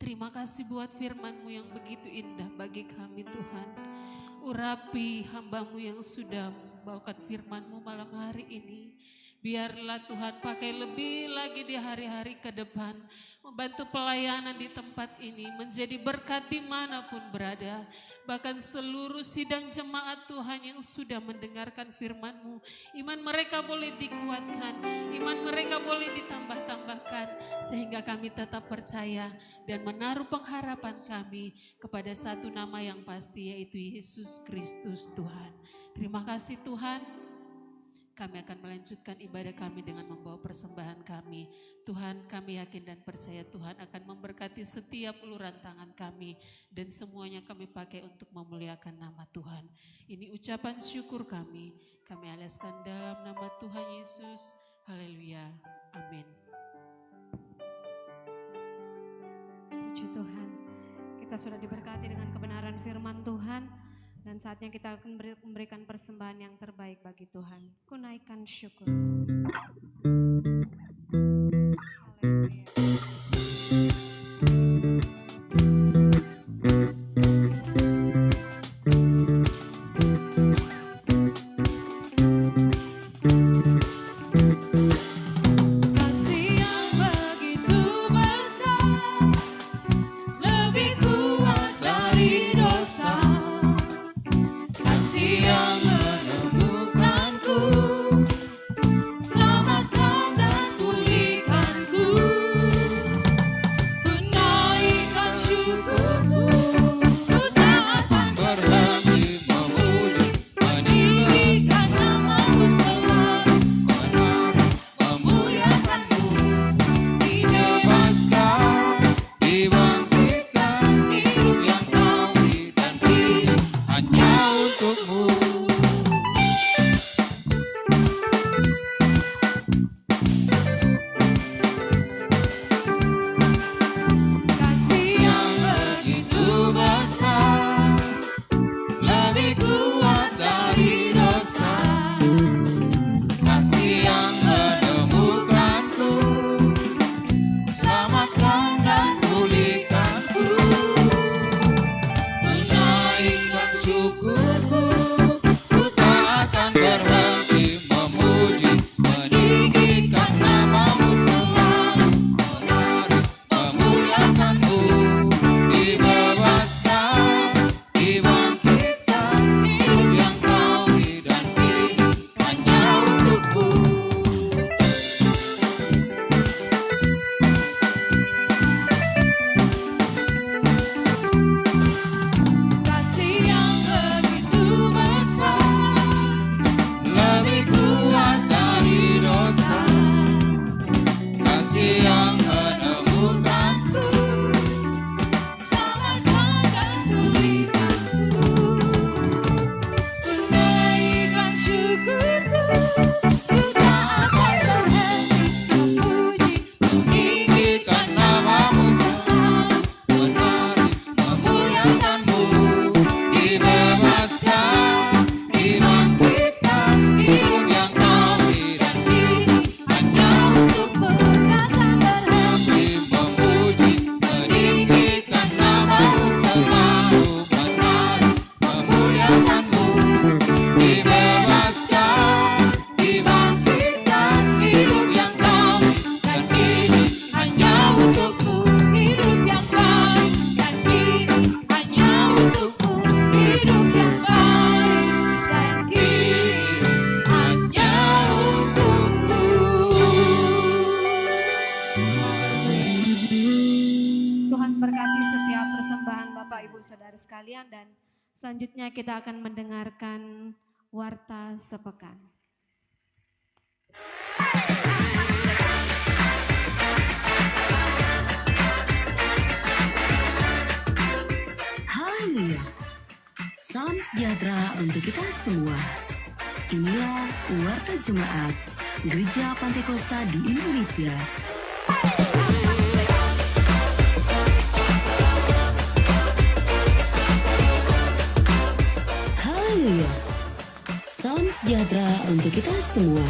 Terima kasih buat firman-Mu yang begitu indah bagi kami Tuhan. Urapi hamba-Mu yang sudah membawakan firman-Mu malam hari ini. Biarlah Tuhan pakai lebih lagi di hari-hari ke depan. Membantu pelayanan di tempat ini. Menjadi berkat dimanapun berada. Bahkan seluruh sidang jemaat Tuhan yang sudah mendengarkan firman-Mu. Iman mereka boleh dikuatkan. Iman mereka boleh ditambah-tambahkan. Sehingga kami tetap percaya dan menaruh pengharapan kami kepada satu nama yang pasti, yaitu Yesus Kristus Tuhan. Terima kasih Tuhan. Kami akan melanjutkan ibadah kami dengan membawa persembahan kami. Tuhan, kami yakin dan percaya Tuhan akan memberkati setiap uluran tangan kami. Dan semuanya kami pakai untuk memuliakan nama Tuhan. Ini ucapan syukur kami. Kami alaskan dalam nama Tuhan Yesus. Haleluya. Amin. Puji Tuhan, kita sudah diberkati dengan kebenaran firman Tuhan. Dan saatnya kita akan memberikan persembahan yang terbaik bagi Tuhan. Ku naikkan syukurku. Kasih yang begitu besar, lebih kuat dari dosa. Yang menemukanku, selamatkan sekalian, dan selanjutnya kita akan mendengarkan Warta Sepekan. Haleluya. Salam sejahtera untuk kita semua. Inilah Warta Jemaat Gereja Pantekosta di Indonesia. Haleluya. Salam sejahtera untuk kita semua.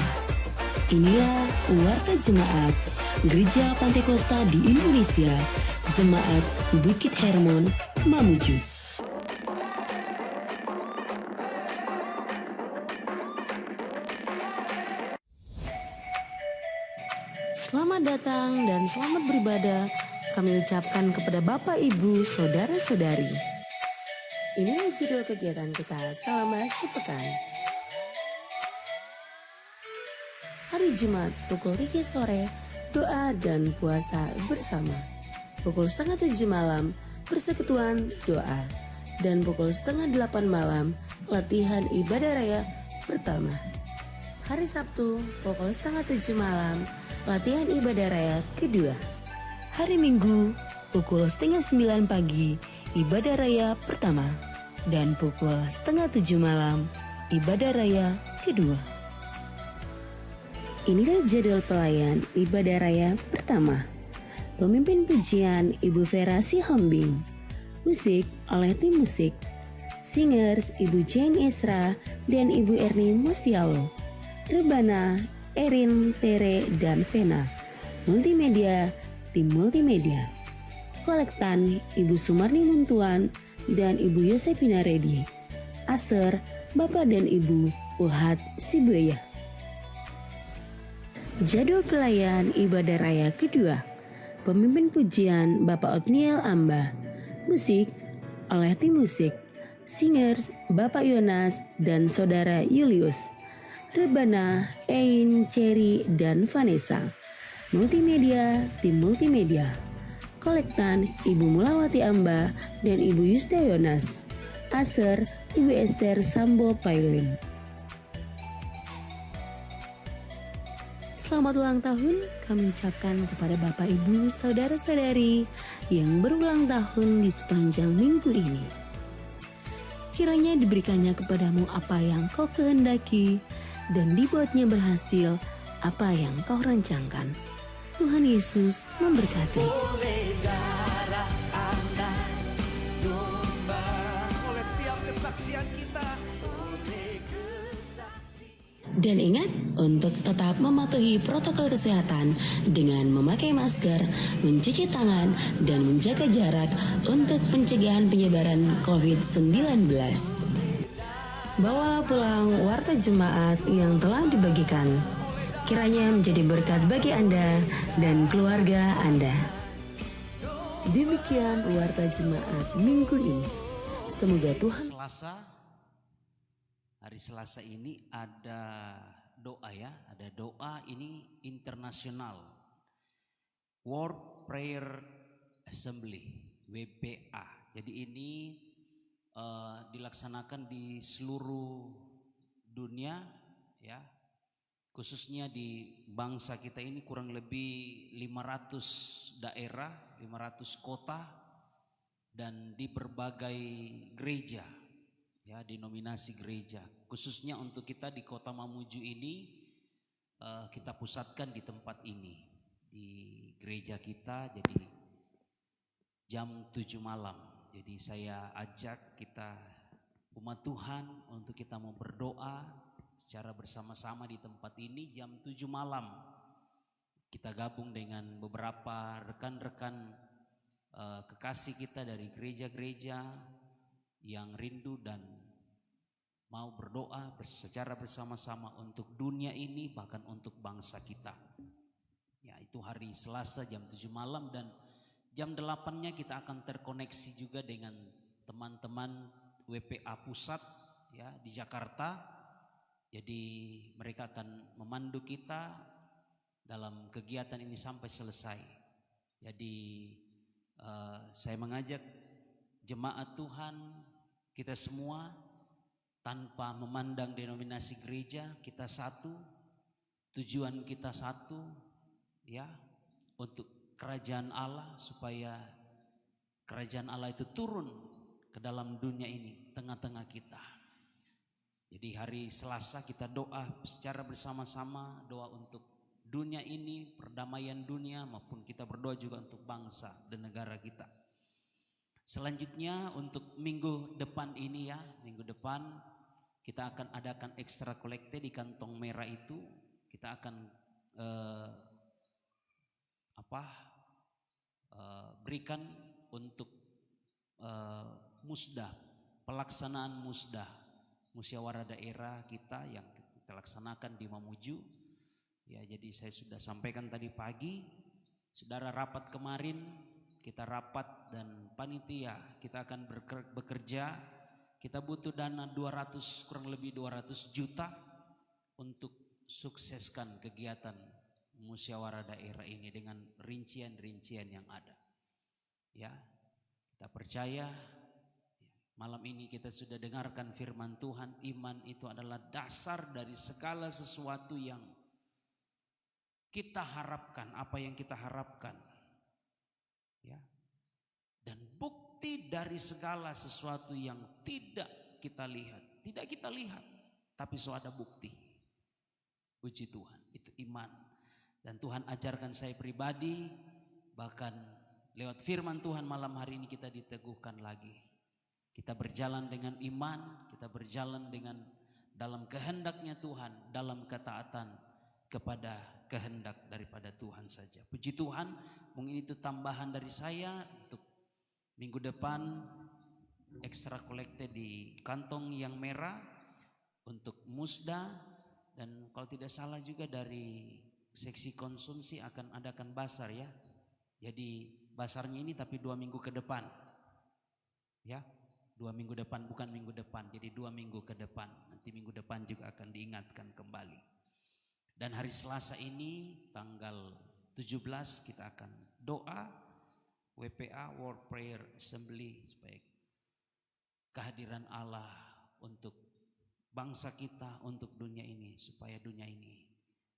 Inilah Warta Jemaat Gereja Pantekosta di Indonesia, Jemaat Bukit Hermon, Mamuju. Selamat datang dan selamat beribadah kami ucapkan kepada Bapak, Ibu, Saudara-saudari. Inilah judul kegiatan kita selama sepekan. Hari Jumat pukul 3 sore, doa dan puasa bersama. Pukul setengah 7 malam, persekutuan doa. Dan pukul setengah 8 malam, latihan ibadah raya pertama. Hari Sabtu pukul setengah 7 malam, latihan ibadah raya kedua. Hari Minggu pukul setengah 9 pagi, ibadah raya pertama. Dan pukul setengah 7 malam, ibadah raya kedua. Inilah jadwal pelayan ibadah raya pertama. Pemimpin pujian Ibu Vera Sihombing. Musik oleh tim musik. Singers Ibu Jane Esra dan Ibu Erni Mosialo. Rebana, Erin, Tere, dan Vena. Multimedia, tim multimedia. Kolektan Ibu Sumarni Muntuan dan Ibu Yosepina Redi. Aser, Bapak dan Ibu Uhat Sibuya. Jadwal pelayan ibadah raya kedua. Pemimpin pujian Bapak Otniel Amba. Musik oleh tim musik. Singers Bapak Yonas dan Saudara Julius. Rebana, Ein, Cherry, dan Vanessa. Multimedia, tim multimedia. Kolektan Ibu Mulawati Amba dan Ibu Yusda Yonas. Aser Ibu Esther Sambo Pailin. Selamat ulang tahun kami ucapkan kepada Bapak, Ibu, Saudara-saudari yang berulang tahun di sepanjang minggu ini. Kiranya diberikannya kepadamu apa yang kau kehendaki dan dibuatnya berhasil apa yang kau rancangkan. Tuhan Yesus memberkati. Oleh darah anak domba, oleh setiap kesaksian kita, Dan ingat untuk tetap mematuhi protokol kesehatan dengan memakai masker, mencuci tangan, dan menjaga jarak untuk pencegahan penyebaran COVID-19. Bawalah pulang warta jemaat yang telah dibagikan. Kiranya menjadi berkat bagi Anda dan keluarga Anda. Demikian warta jemaat minggu ini. Semoga Tuhan Hari Selasa ini ada doa ya, ada doa ini internasional. World Prayer Assembly, WPA. Jadi ini dilaksanakan di seluruh dunia ya. Khususnya di bangsa kita ini kurang lebih 500 daerah, 500 kota dan di berbagai gereja. Ya, denominasi gereja. Khususnya untuk kita di Kota Mamuju ini kita pusatkan di tempat ini, di gereja kita. Jadi jam 7 malam. Jadi saya ajak kita umat Tuhan untuk kita mau berdoa secara bersama-sama di tempat ini jam 7 malam. Kita gabung dengan beberapa rekan-rekan kekasih kita dari gereja-gereja yang rindu dan mau berdoa secara bersama-sama untuk dunia ini bahkan untuk bangsa kita. Ya, itu hari Selasa jam 7 malam dan jam 8-nya kita akan terkoneksi juga dengan teman-teman WPA pusat ya di Jakarta. Jadi mereka akan memandu kita dalam kegiatan ini sampai selesai. Jadi saya mengajak jemaat Tuhan, kita semua tanpa memandang denominasi gereja, kita satu, tujuan kita satu, ya, untuk kerajaan Allah, supaya kerajaan Allah itu turun ke dalam dunia ini, tengah-tengah kita. Jadi hari Selasa kita doa secara bersama-sama, doa untuk dunia ini, perdamaian dunia, maupun kita berdoa juga untuk bangsa dan negara kita. Selanjutnya untuk minggu depan ini ya, minggu depan kita akan adakan ekstra kolekte di kantong merah itu. Kita akan berikan untuk musdah, pelaksanaan musdah musyawarah daerah kita yang kita laksanakan di Mamuju. Ya, jadi saya sudah sampaikan tadi pagi, saudara rapat kemarin, kita rapat dan panitia, kita akan bekerja, kita butuh dana 200, kurang lebih 200 juta untuk sukseskan kegiatan musyawarah daerah ini dengan rincian-rincian yang ada. Ya, kita percaya malam ini kita sudah dengarkan firman Tuhan, iman itu adalah dasar dari segala sesuatu yang kita harapkan, apa yang kita harapkan. Ya. Dan bukti dari segala sesuatu yang tidak kita lihat, tapi so ada bukti. Puji Tuhan, itu iman. Dan Tuhan ajarkan saya pribadi, bahkan lewat firman Tuhan malam hari ini kita diteguhkan lagi. Kita berjalan dengan iman, kita berjalan dengan dalam kehendaknya Tuhan, dalam ketaatan kepada kehendak daripada Tuhan saja. Puji Tuhan, mungkin itu tambahan dari saya untuk minggu depan ekstra kolekte di kantong yang merah untuk musda, dan kalau tidak salah juga dari seksi konsumsi akan adakan basar ya. Jadi basarnya ini tapi 2 minggu ke depan. Ya. 2 minggu depan, bukan minggu depan, jadi 2 minggu ke depan. Nanti minggu depan juga akan diingatkan kembali. Dan hari Selasa ini tanggal 17 kita akan doa WPA World Prayer Assembly supaya kehadiran Allah untuk bangsa kita, untuk dunia ini, supaya dunia ini,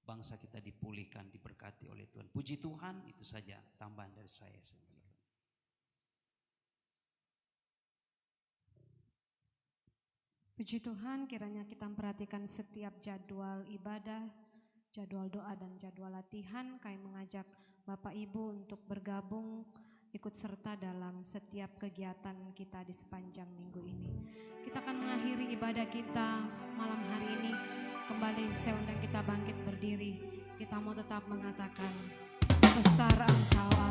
bangsa kita dipulihkan, diberkati oleh Tuhan. Puji Tuhan, itu saja tambahan dari saya. Puji Tuhan, kiranya kita memperhatikan setiap jadwal ibadah, jadwal doa dan jadwal latihan. Kami mengajak Bapak Ibu untuk bergabung, ikut serta dalam setiap kegiatan kita di sepanjang minggu ini. Kita akan mengakhiri ibadah kita malam hari ini. Kembali saya undang kita bangkit berdiri. Kita mau tetap mengatakan, besar Engkau Allah.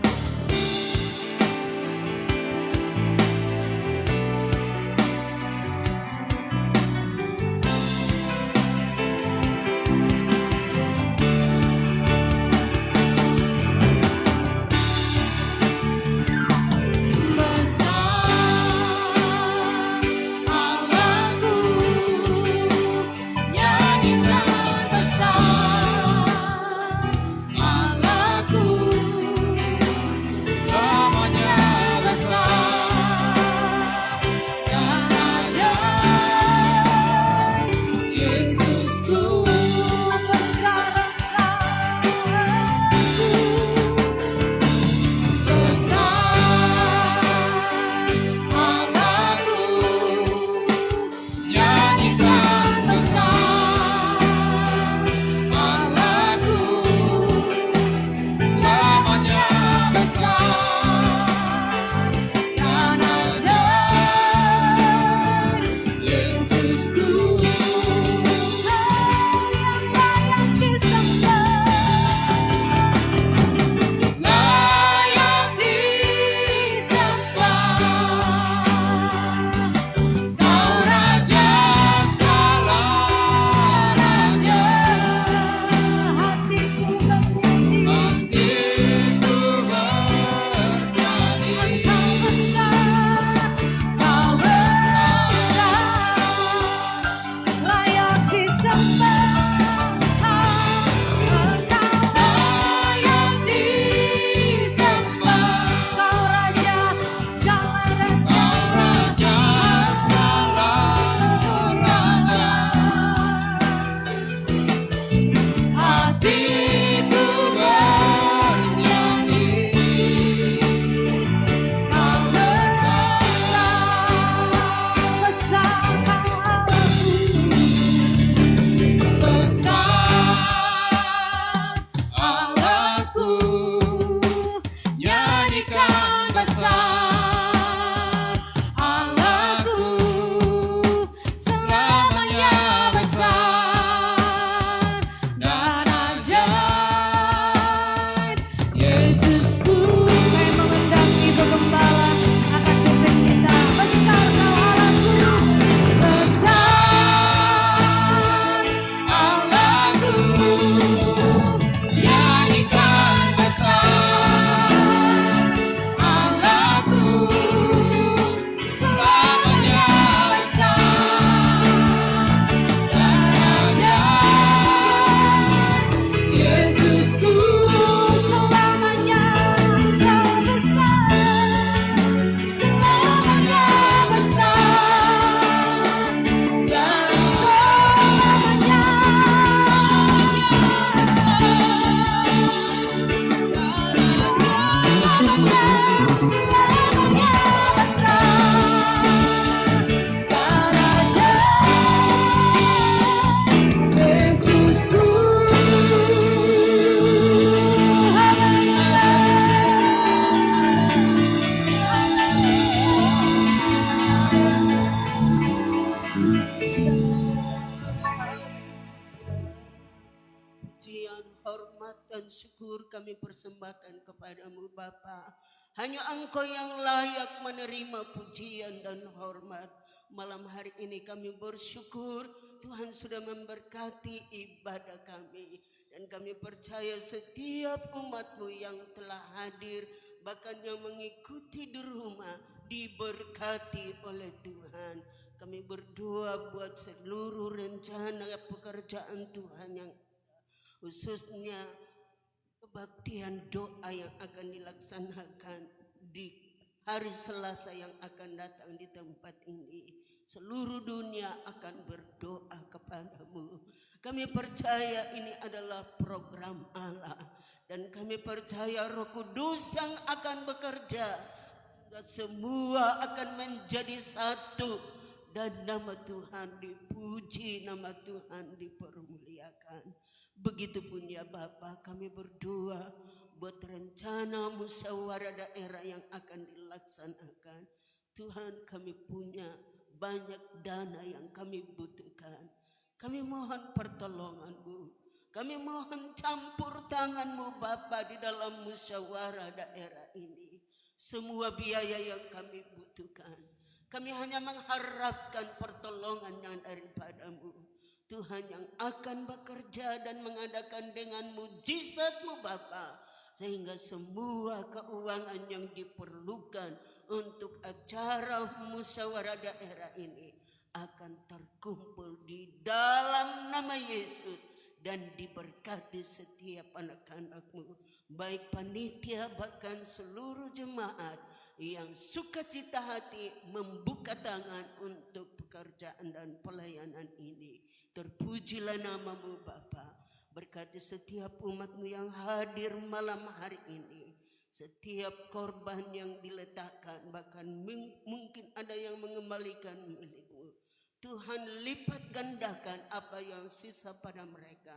Allahku pujian, hormat dan syukur kami persembahkan kepadamu Bapa. Hanya Engkau yang layak menerima pujian dan hormat. Malam hari ini kami bersyukur Tuhan sudah memberkati ibadah kami. Dan kami percaya setiap umat-Mu yang telah hadir, bahkan yang mengikuti di rumah, diberkati oleh Tuhan. Kami berdoa buat seluruh rencana pekerjaan Tuhan yang khususnya kebaktian doa yang akan dilaksanakan di hari Selasa yang akan datang di tempat ini. Seluruh dunia akan berdoa kepadamu. Kami percaya ini adalah program Allah. Dan kami percaya Roh Kudus yang akan bekerja. Semua akan menjadi satu. Dan nama Tuhan dipuji, nama Tuhan dipermuliakan. Begitupun ya Bapa, kami berdoa buat rencana musyawarah daerah yang akan dilaksanakan. Tuhan, kami punya banyak dana yang kami butuhkan. Kami mohon pertolongan-Mu. Kami mohon campur tangan-Mu Bapa di dalam musyawarah daerah ini. Semua biaya yang kami butuhkan, kami hanya mengharapkan pertolongan daripada-Mu. Tuhan yang akan bekerja dan mengadakan dengan mujizat-Mu Bapa. Sehingga semua keuangan yang diperlukan untuk acara musyawarah daerah ini akan terkumpul di dalam nama Yesus. Dan diberkati setiap anak-anak-Mu. Baik panitia bahkan seluruh jemaat yang sukacita hati membuka tangan untuk pekerjaan dan pelayanan ini. Terpujilah nama-Mu Bapa. Berkati setiap umat-Mu yang hadir malam hari ini. Setiap korban yang diletakkan, bahkan mungkin ada yang mengembalikan milik-Mu. Tuhan lipat gandakan apa yang sisa pada mereka.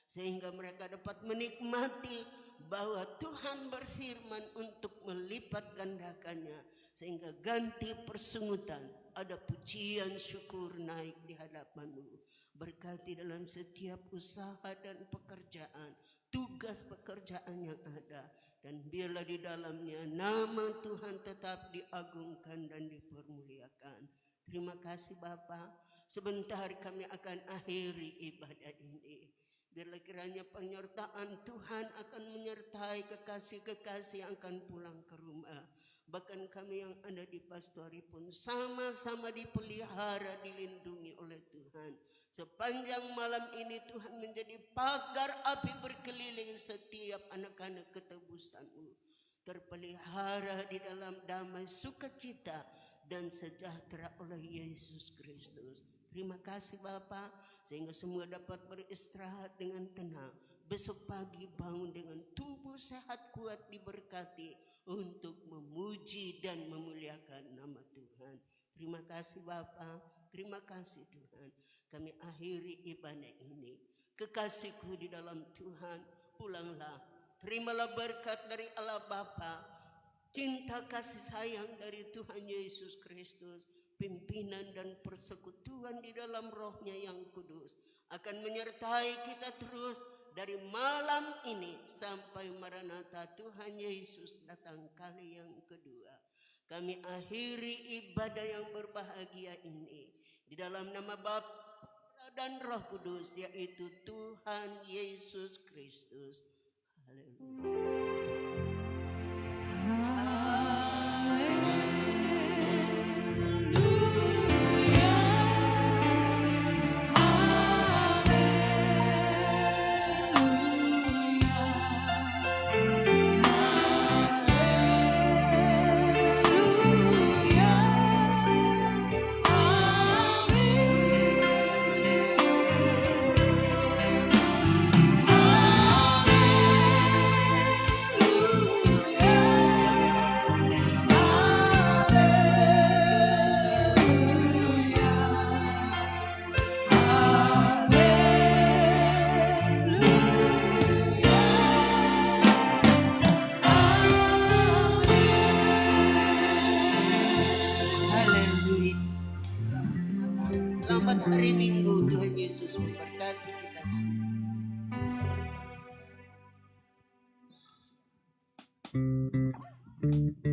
Sehingga mereka dapat menikmati bahwa Tuhan berfirman untuk melipat gandakannya. Sehingga ganti persungutan, ada pujian syukur naik di hadapan-Mu. Berkati dalam setiap usaha dan pekerjaan, tugas pekerjaan yang ada. Dan biarlah di dalamnya nama Tuhan tetap diagungkan dan dipermuliakan. Terima kasih Bapa. Sebentar kami akan akhiri ibadah ini. Biarlah kiranya penyertaan Tuhan akan menyertai kekasih-kekasih yang akan pulang ke rumah. Bahkan kami yang ada di pastori pun sama-sama dipelihara, dilindungi oleh Tuhan. Sepanjang malam ini Tuhan menjadi pagar api berkeliling setiap anak-anak ketebusan-Mu. Terpelihara di dalam damai sukacita dan sejahtera oleh Yesus Kristus. Terima kasih Bapa, sehingga semua dapat beristirahat dengan tenang. Besok pagi bangun dengan tubuh sehat kuat diberkati untuk memuji dan memuliakan nama Tuhan. Terima kasih Bapa, terima kasih Tuhan. Kami akhiri ibadah ini. Kekasihku di dalam Tuhan, pulanglah. Terimalah berkat dari Allah Bapa, cinta kasih sayang dari Tuhan Yesus Kristus, pimpinan dan persekutuan di dalam Roh-Nya yang kudus akan menyertai kita terus dari malam ini sampai Maranatha Tuhan Yesus datang kali yang kedua. Kami akhiri ibadah yang berbahagia ini di dalam nama Bapa dan Roh Kudus, yaitu Tuhan Yesus Kristus. Haleluya. Tuhan.